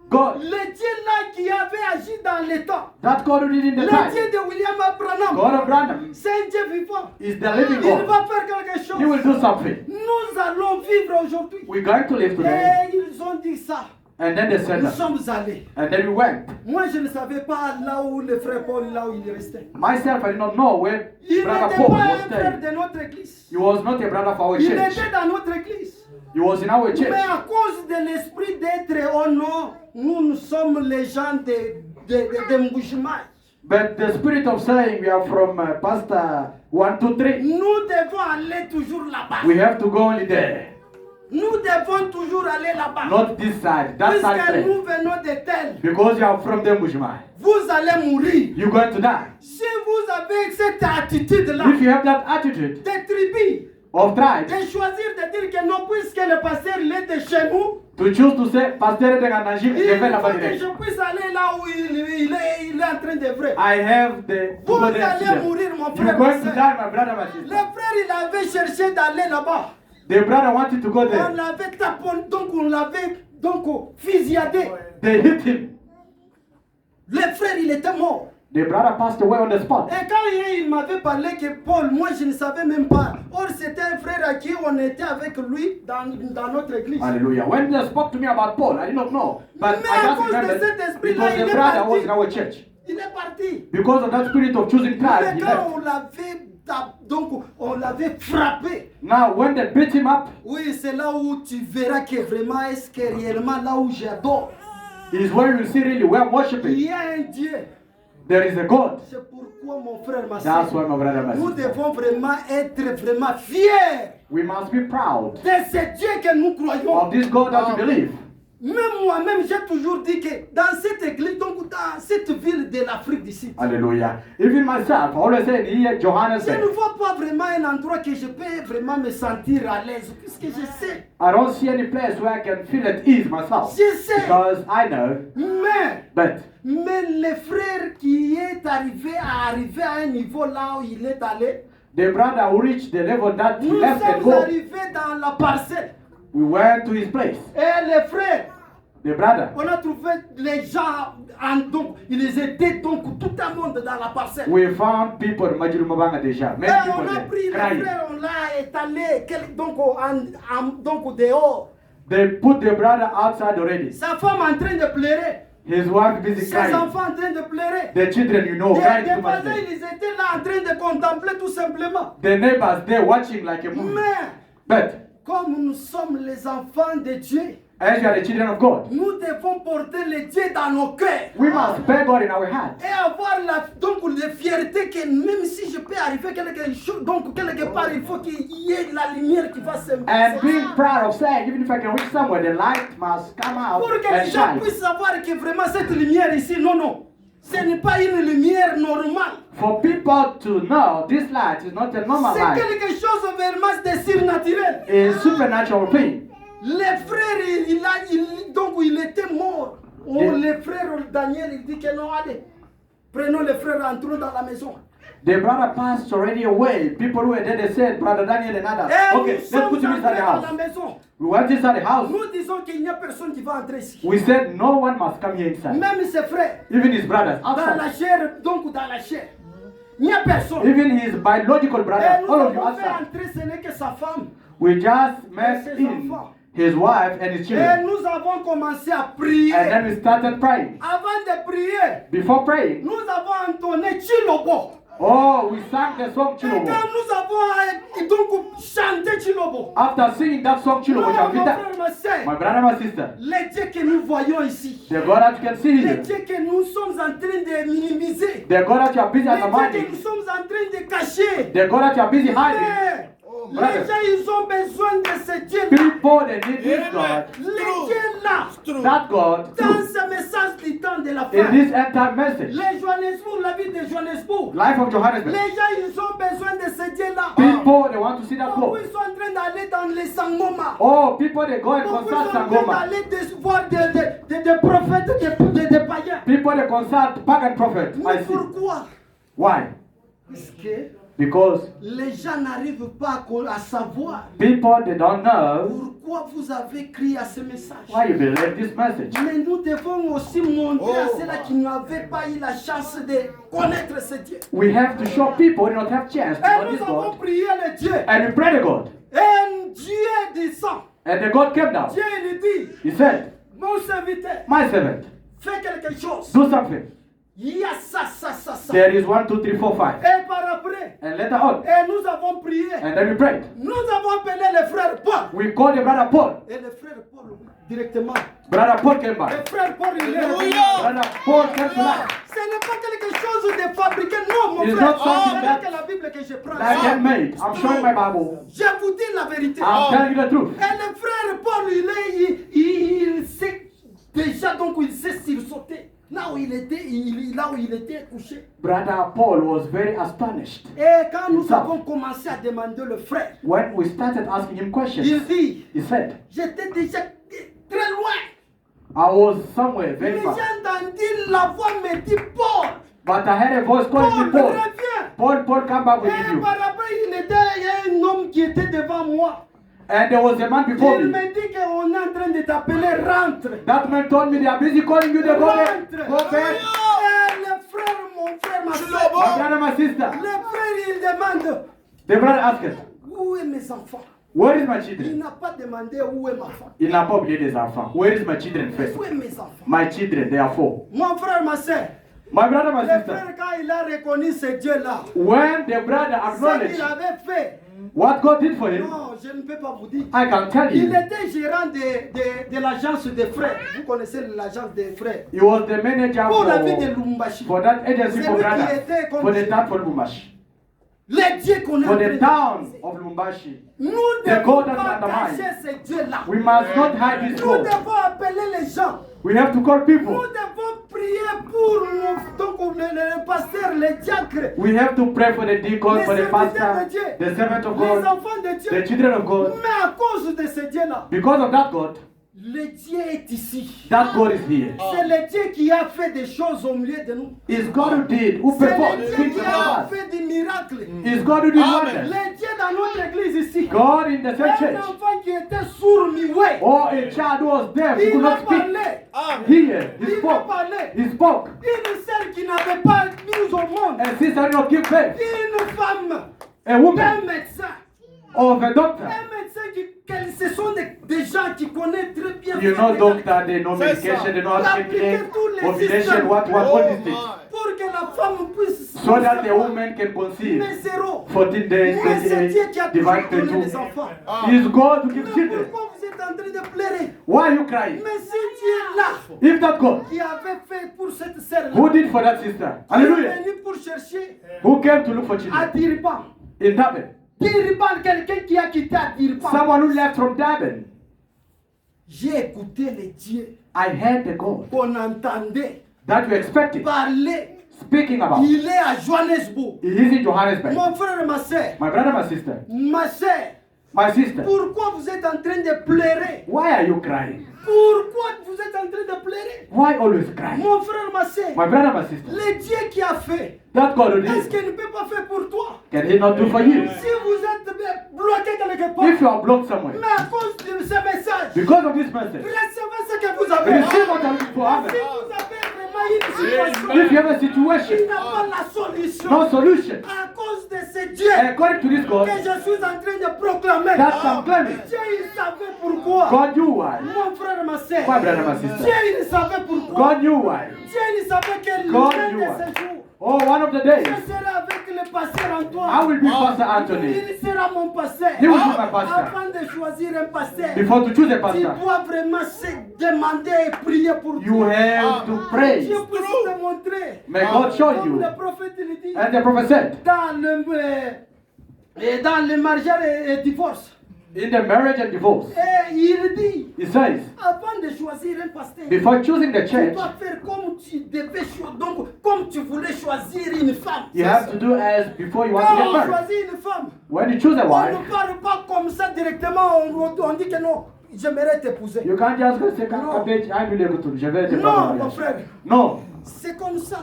God, le Dieu là qui avait agi dans les temps, that God who did in le the time, Dieu de William Abraham, God of Branham, c'est un Dieu vivant. is the living Il God. va faire quelque He will chose. do something. Nous allons vivre aujourd'hui. We're going to live today. Et ils ont dit ça. And then they said Nous that. sommes allés. And then we went. Moi, je ne savais pas là où le frère Paul, là où il restait. Myself, I did not know where Il Brother n'était Paul pas was un frère staying. de notre église. He was not a brother of our Il church. était dans notre église. He was in our church. Mais à cause de l'esprit d'être, oh non, nous sommes les gens de Mbouchmaï. But the spirit of saying we are from Pastor 1, 2, 3, Nous devons aller toujours là-bas. we have to go only there. Nous devons toujours aller là-bas. Not this side, that side Puisque place. nous venons de tel, Because you are from the Mujmai. vous allez mourir. You're going to die. Si vous avez cette attitude-là, If you have that attitude des tribus, of pride, de choisir de dire que non, puisque le pasteur il est de chez nous, to choose to say, Pasteur de Ganajim, il je vais faut là-bas que direct. je puisse aller là où il est en train d'œuvrer. I have the Vous to go there allez to them. mourir, mon You're frère. ma going to sœur. die, my brother, my Le sister. frère, il avait cherché d'aller là-bas. The brother wanted to go On there. l'avait taponné, donc on l'avait fusilladé. They hit him. Le frère, il était mort. The brother passed away on the spot. Et quand il m'avait parlé que Paul, moi je ne savais même pas. Or, c'était un frère à qui on était avec lui dans notre église. Hallelujah. When they spoke to me about Paul, I did not know. But Mais I à just cause de remembered cet esprit-là, because il the est brother parti. was in our church. Il est parti. Because of that spirit of choosing pride, Mais he quand left. on l'avait donc on l'avait frappé. Now, when they beat him up, Oui, c'est là où tu verras que vraiment, est-ce que réellement là où j'adore, is where you see really we are il worshiping. y a un Dieu. There is a God. C'est pourquoi mon frère, ma That's soeur, why, my brother, my nous sister. devons vraiment être vraiment fiers We must be proud de ce Dieu que nous croyons. of this God that we believe. Même moi-même, j'ai toujours dit que dans cette église, donc dans cette ville de l'Afrique du Sud, Hallelujah. Even myself, I always say here, je ne Johannesburg, vois pas vraiment un endroit que je peux vraiment me sentir à l'aise, puisque je sais. I don't see any place where I can feel at ease myself. Je sais. Because I know, Mais but le frère qui est arrivé à un niveau là où il est allé, the brother who reached the level that he nous left and sommes go, arrivés dans la parcelle. we went to his place. Et les frères, The brother, on a trouvé les gens, donc ils étaient donc tout un monde dans la parcelle. we found people, Majulumabanga deja, Et many on people a there, pris les crying. frères, on l'a étalé donc dehors. They put the brother outside already. Sa femme en train de pleurer. His wife busy Ses crying. enfants en train de pleurer. The children, you know, Les crying too much. voisins, there. ils étaient là en train de contempler tout simplement. The neighbors, they're watching like a movie. Mais But comme nous sommes les enfants de Dieu, as you are the children of God, nous devons porter le Dieu dans nos cœurs. we must bear God in our heart. Et avoir donc la fierté que même si je peux arriver quelque chose, donc quelque part, il faut qu'il y ait la lumière qui va se And being proud of saying, even if I can reach somewhere, the light must come out pour que and les gens shine. puissent savoir que vraiment cette lumière ici, non, ce n'est pas une lumière normale. For people to know this light is not a normal C'est light, quelque chose vraiment de surnaturel. it's supernatural thing. Les frères, donc il était mort. Oh, Et- les frères Daniel, il dit que non, allez, prenons les frères, entrons dans la maison. The brother passed already away. People who were there, they said, Brother Daniel and others, Et okay, nous let's sommes put him inside entrés the dans la house. maison. We went inside the house. Nous disons qu'il n'y a personne qui va entrer ici. We said no one must come here inside. Même ses frères, Even his brothers dans la outside. chair, donc dans la chair. Il n'y a personne. Even his biological Et brother, nous all of you avons fait outside. entrer, ce n'est que sa femme. We just met ses in enfants. his wife and his Et children. nous avons commencé à prier. And then we started praying. Avant de prier, Before praying, nous avons entonné Chilobo. oh, we sang the song Et quand Chilobo. nous avons donc chanté Chilobo, After singing that song non, Chilobo, mon Chavita, frère, ma soeur, my brother, my sister, les dieux que nous voyons ici, the God that you can see les here, dieux que nous sommes en train de minimiser, the God that you are busy les dieux que undermining, nous sommes en train de cacher, the God that you are busy hiding. mais les brother. gens, ils ont besoin de ce Dieu-là. People, they need this God, Les dieux-là, that God, dans ce message du temps de la in fin, this end time message. les Johannesburg, la ville de Johannesburg, Life of Johannesburg. les gens, ils ont besoin de ce Dieu-là. People, they want to see that Beaucoup, God. ils sont en train d'aller dans les Sangoma. Oh, people, they go and Beaucoup consult sont en train Sangoma. d'aller voir des prophètes, des païens. People, they consult pagan prophets. I Mais see. pourquoi? Why? Parce que Because les gens n'arrivent pas à savoir people, they don't know pourquoi vous avez crié à ce message. why you believe this message. Mais nous devons aussi montrer à ceux-là qui n'avaient pas eu la chance de connaître ce Dieu. We have to show people who don't have chance to Et know nous this avons God. prié le Dieu. And we pray to God. Et Dieu descend. And the God came down. Dieu lui dit, He said, mon serviteur, my servant, fais quelque chose. do something. Il y a ça. There is 1, 2, 3, 4, 5. Et par après, And later on, et nous avons prié. and then we prayed. Nous avons appelé le frère Paul. We called the brother Paul. Et le frère Paul, directement. Brother Paul came Le back. frère Paul, il est revenu. Brother Paul came to life. Ce n'est pas quelque chose de fabriqué, non, mon It's frère. not something C'est that- que la Bible que je prends. Like handmade. I'm showing my Bible. Je vous dis la vérité. I'm telling you the truth. Et le frère Paul, il sait déjà, donc il sait sursauter. Là où il était couché. Brother Paul was very astonished. Et quand nous Himself. avons commencé à demander le frère, When we started asking him il questions, dit, he said, j'étais déjà très loin. I was somewhere Mais very j'ai far. entendu la voix me dit, Paul, But I heard a voice calling me Paul, Paul. reviens. Paul, come back with Et you. par après, il y a un homme qui était devant moi. And there was a man before Il me. me dit qu'on est en train de t'appeler, rentre. That man told me they are busy calling you. They go there. Rentre. Go back. Et le frère, mon frère, ma soeur, My brother, my sister. le frère, il demande, The brother asked, où est mes enfants? where is my Il children? n'a pas demandé où est ma femme. Il n'a pas oublié des enfants. Where is my children first? Où est mes enfants? My children, they are 4. Mon frère, ma soeur, My brother, my le sister. frère, quand il a reconnu ce Dieu-là, When the brother ce acknowledged qu'il avait fait, what God did for him, non, je ne peux pas vous dire. I can tell Il you, était gérant de l'agence des frères. Vous connaissez l'agence des frères. he was the manager Pour la ville de Lumbashi. for that agency C'est for lui qui brother, était comme for the town for Lubumbashi. les dieux qu'on est en For train the de town of Lubumbashi. Nous The devons God that pas undermines. cacher ces dieux-là. We must not hide this Nous God. devons appeler les gens. We have to call Nous people. devons prier pour le pasteur, les diacres, We have to pray for the deacon, les for the serviteurs de pastor, Dieu, the servant of les God, enfants de Dieu. the children of God. Mais à cause de ces dieux-là, Because of that God, le Dieu est ici. that God is here. C'est le Dieu qui a fait des choses au milieu de nous. It's God who did, who C'est performed le Dieu things qui in a our lives. fait des miracles. It's God who did wonders. Le Dieu dans notre église ici. God in the same Un church. enfant qui était sourd, muet. Or a child who was deaf, who Il could a not speak. parlé. Here, he Il a spoke. parlé. He spoke. Une sœur qui n'avait pas mis au monde. And sister did not give birth. Une femme. A woman Un médecin. of a doctor. Un médecin ce sont des gens qui connaissent très bien. You know, doctor, they know medication, they know how to Appliquer take tous les ovulation, systèmes. what these things. Pour que la femme puisse. So that the woman can conceive. Mais zéro. 14 days, Mais c'est Dieu qui a 28, toujours divide donné 22. les enfants. It's God to give Mais children. pourquoi vous êtes en train de pleurer? Why are you crying? Mais si tu es là, If that God, qui avait fait pour cette sœur-là, who did for that sister? qui est Hallelujah. venu pour chercher Who came to look for à children? Dirban. In Durban. Dirban, quelqu'un qui a quitté à Dirban. Someone who left from Durban. J'ai écouté les dieux I heard the God qu'on entendait that you expected. parler. Speaking about. Il est à Johannesburg. He is in Johannesburg. Mon frère et ma soeur, My brother, my sister. ma soeur, My sister. pourquoi vous êtes en train de pleurer? Why are you crying? Pourquoi vous êtes en train de pleurer? Why always crying? Mon frère, ma soeur, My brother, my sister. le Dieu qui a fait, That God who est-ce did. qu'il ne peut pas faire pour toi? Can he not do for you? Si vous êtes bloqué quelque part, If you are blocked somewhere. mais à cause de ce message, Because of this message. recevez ce que vous avez. Receive what you're looking for. Si Amen. vous avez vraiment une situation If you have a qui situation, n'a pas la solution, no solution. à cause de ce Dieu According to this God, que je suis en train de proclamer, that's I'm claiming. Dieu il savait pourquoi. God knew why. Mon frère et ma soeur, My brother, my sister. Dieu il savait pourquoi. God knew why. Dieu il savait que God l'un knew de why. ces jours, Oh, one of the days, je serai avec le pasteur I Antoine. will be Pastor Anthony. Il sera mon pasteur. He will be my pastor. Avant de choisir un pasteur, Before to choose a tu pastor, dois vraiment se demander et prier pour you toi. have to pray. Dieu peut te montrer. May God show Comme you. le prophète le dit, As the prophet said, dans le mariage et divorce. in the marriage and divorce, Et il dit, he says, avant de choisir un pasteur, before choosing the tu church, dois faire comme tu devais choisir, donc comme tu voulais choisir une femme. you have to do as before you want to Quand get on married. choisit une femme, When you choose a on wife, ne parle pas comme ça directement, on dit que non, j'aimerais t'épouser. you can't just go say, No. I'm really good to je vais te Non, faire mon mariage. frère, No, c'est comme ça.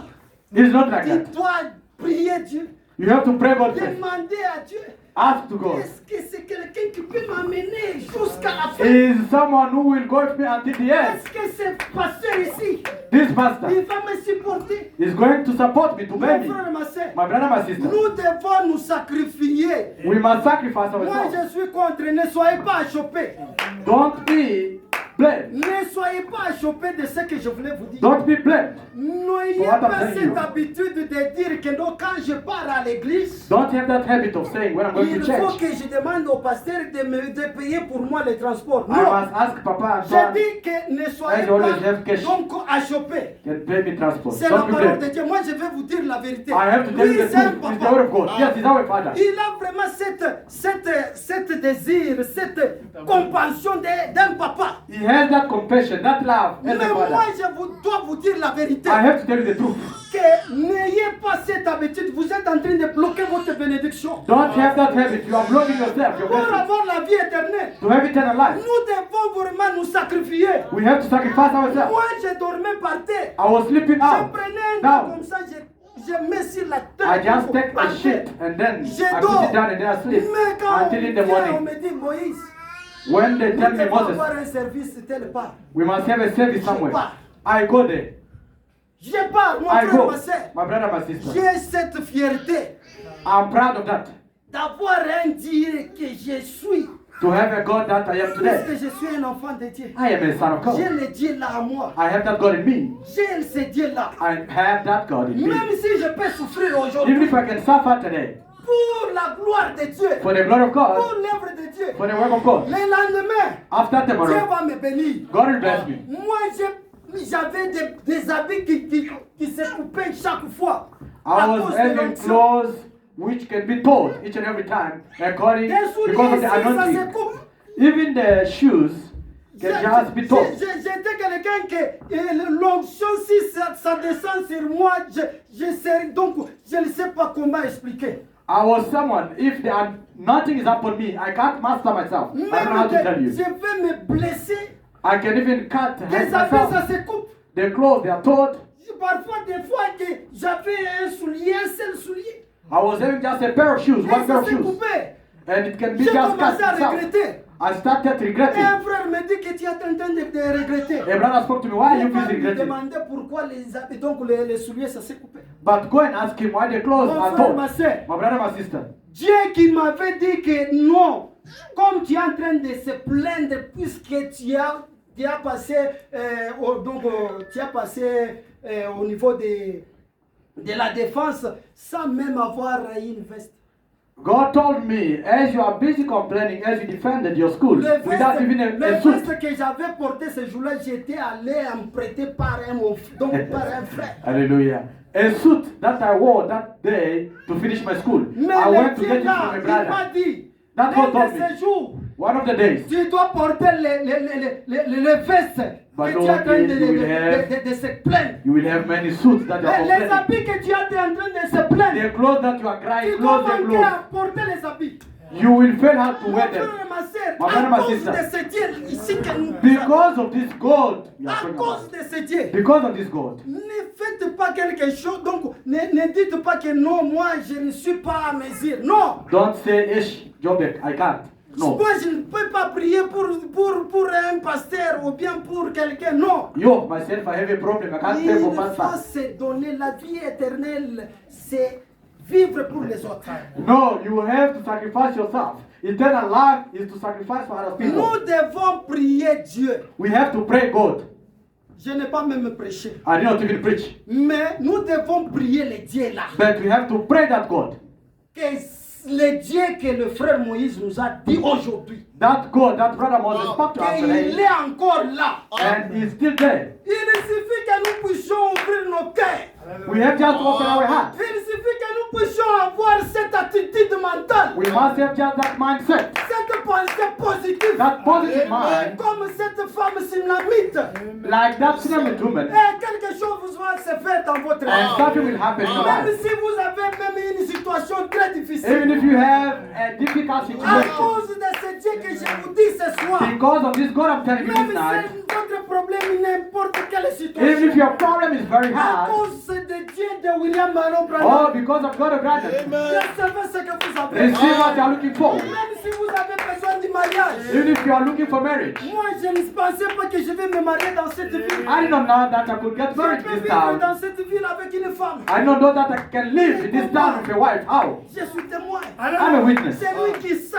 it's not like Tu that. dois prier Dieu, You have to pray God first. demander à Dieu, Ask to God. est-ce que c'est quelqu'un qui peut m'amener jusqu'à la fin? Is someone who will go with me until the end. Est-ce que ce pasteur ici, This pastor il va me supporter? is going to support me, to Mon bear me. frère et ma soeur, My brother, my sister. nous devons nous sacrifier. We must sacrifice Moi, ourselves. je suis contre, ne soyez pas achoppés. Don't be blamed. Ne soyez pas achoppés de ce que je voulais vous dire. Don't be blamed. N'ayez For what I'm pas telling cette you. habitude de dire que non, quand je pars à l'église, Don't have that habit of saying when I'm going il to faut church, que je demande au pasteur de payer pour moi le transport. I Non, must ask Papa je Antoine dis que ne soyez I always pas have cash. donc achoppés. can pay me transport. C'est la Don't be parole de blamed. Dieu. Moi, je vais vous dire la vérité. I have to tell Lui, you the c'est un truth. It's the papa. word of God. Yes, it's our Father. Il a vraiment cette désir, cette compassion d'un papa. He has that compassion, that love as Mais a moi, father. dois vous dire la vérité. I have to tell you the truth. Que n'ayez pas cette habitude. Vous êtes en train de bloquer votre bénédiction. Don't have that habit. You are blocking yourself, your Pour blessing. avoir la vie éternelle, To have eternal life, nous devons vraiment nous sacrifier. we have to sacrifice ourselves. Moi, je dormais par terre. I was sleeping Je out. prenais un Now, dos comme ça, je mets sur la tête. I just take par a shit and then Je I dors. put it down and then I sleep Mais quand until in the on morning. me dit, Moïse, When they nous tell me, devons Moses, avoir un service tel part. we must have a service somewhere, I go there. Je pars, mon I frère, go. ma soeur. My brother, my sister. J'ai cette fierté I'm proud of that. d'avoir un Dieu que je suis. To have a God that I am Parce today. que je suis un enfant de Dieu. I am a son of J'ai God. le Dieu là à moi. I have that God in me. J'ai ce Dieu là. I have that God in me. Même si je peux souffrir Even aujourd'hui if I can suffer today pour la gloire de Dieu, for the glory of pour God, l'œuvre de Dieu, for the work of God, le lendemain, after Dieu tomorrow, va me bénir. God will bless me. Moi, j'avais des habits qui se coupaient chaque fois. I à was cause de having l'onction. clothes which can be told each and every time according Des souliers because of ici, the ça se anointing. coupe. Even the shoes can just be told. J'étais quelqu'un que l'onction, si ça descend sur moi, je sais, donc je ne sais pas comment expliquer. I was someone, if nothing is upon me, I can't master myself. I don't know how to tell Même you. je vais me blesser, I can even cut les habits, ça myself. se coupe. The clothes, they are told. Parfois, des fois, que j'avais un soulier, un seul soulier, I was having just a pair of shoes, et one pair ça of s'est shoes. coupé. And it can be J'ai just cut commencé à itself. regretter. I started Et regretting. un frère me dit que tu es en train de regretter. A brother spoke to me, why are you Il va busy me regretting? demander pourquoi les habits, donc les souliers, ça s'est coupé. But go and ask him why the clothes Mon are frère, told. ma soeur, My brother, my sister. Dieu qui m'avait dit que non, comme tu es en train de se plaindre puisque tu as passé, tu as passé au niveau de la défense sans même avoir une veste. God told me, as you are busy complaining, as you defended your school, Le without even a suit. veste que j'avais porté ce jour-là, j'étais allé me prêter par par un frère. Hallelujah. A suit that I wore that day to finish my school. Mais I went to le get Dieu it from là, a il m'a brother. dit, That's what un told de me. ces jours, One of the days. tu dois porter les vestes But que tu es en train one day you will have- de se plaindre. You will have many suits that you are Les complaining. habits que tu es en train de se plaindre, The clothes that you are crying, tu dois clothes the manquer clothes. à porter les habits. You will fail how to Mon wear frère them. et ma sœur, My brother, à my cause sister. de ce Dieu ici que nous Because of this God, you are à talking cause about. de ce Dieu. Because of this God. Ne faites pas quelque chose, donc ne dites pas que non, moi je ne suis pas à mesure. Non, Don't say, Ish, Jobek, I can't. No. moi je ne peux pas prier pour un pasteur ou bien pour quelqu'un. Non. Yo, myself, I have a problem. I can't pray for Il faut pastor. se donner la vie éternelle, c'est vivre pour les autres. No, you have to sacrifice yourself. Eternal life is to sacrifice for other people. Nous devons prier Dieu. We have to pray God. Je n'ai pas même prêché. I did not even preach. Mais nous devons prier le Dieu là. But we have to pray that God. Que le Dieu que le frère Moïse nous a dit aujourd'hui, That God, that brother Moses spoke to us qu'il today. est encore là. And he's still there. Il suffit que nous puissions ouvrir nos cœurs. We have just to open our hearts. Il suffit que nous puissions avoir cette attitude mentale, We must have just that mindset. cette pensée positive. That positive mind. Comme cette femme sinamite. Like that Sunamite woman. Et quelque chose va se faire dans votre And vie. something will happen in your Même life. si vous avez même une situation très Even difficile. if you have a difficult À situation. cause de ce Dieu que je vous dis ce soir. Because of this God I'm telling you Même this night. si votre problème n'importe quelle Even situation. if your problem is very À hard. cause de Dieu de William Manon Oh, Branham. because of God of granted. Recevez ce que vous avez. Receive what you are looking for. Même si vous avez besoin du mariage. Even if you are looking for marriage. Moi, je ne pensais pas que je vais me marier dans cette ville. I did not know that I could get Je married peux this vivre town. dans cette ville avec une femme. I don't know that I can live in this town with a wife. How? Je suis témoin. I'm a witness. C'est lui qui sait.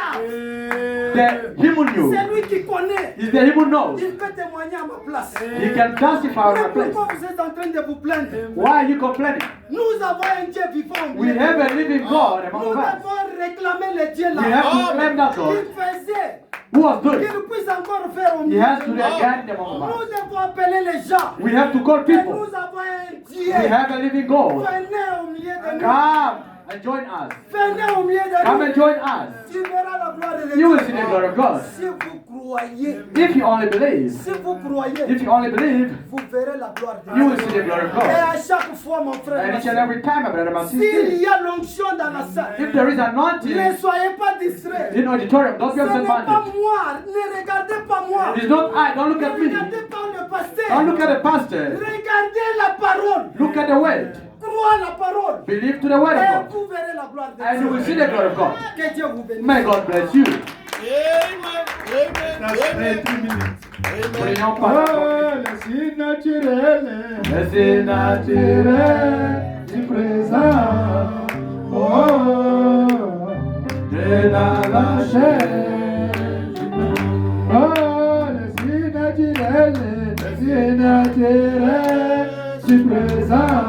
He who knew. C'est lui qui connaît. Is the he who knows. Il peut témoigner à ma place. He can justify Mais our place. pourquoi vous êtes en train de vous plaindre? Why are you complaining? Nous avons un Dieu vivant. We have a living God Nous among us. devons réclamer le Dieu We là. have to claim that Il God faisait who was good. qu'il puisse encore faire au He milieu has de to nous. do again among Nous us. devons appeler les gens. We have to call Et people. nous avons un Dieu. We have a living God. Venez au milieu de nous. Come and join us. Venez au milieu de Come and nous. join us. Tu verras la gloire de You will Dieu. see the glory of God. Si vous croyez, If you only believe, si vous croyez, if you only believe, vous verrez la gloire de you Dieu. will see the glory of Et God. à chaque fois, mon frère, And ma each and soeur, every time, my brother, my s'il sister, y a l'onction dans la salle, if there is anointing ne soyez pas distraits. in auditorium, don't Ce be n'est pas absent-minded. moi, ne regardez pas moi. It is not I, don't look Ne at me. regardez pas le pasteur. Don't look at the pastor. Regardez la parole. Look at the word. Crois la parole. Believe to the word Et of God. vous verrez la gloire de And you will see Dieu. the glory of God. Que Dieu vous bénisse. May God bless you. That's 3 minutes. Prions par Oh, le signe naturel. C'est naturel Du présent. Oh, de la chair. Oh, le signe naturel. Le signe naturel. Du présent.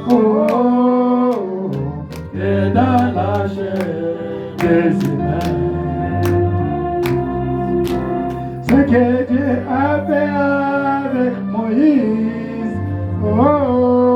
Oh, et dans la chair des humains. Ce que Dieu a fait avec Moïse, oh,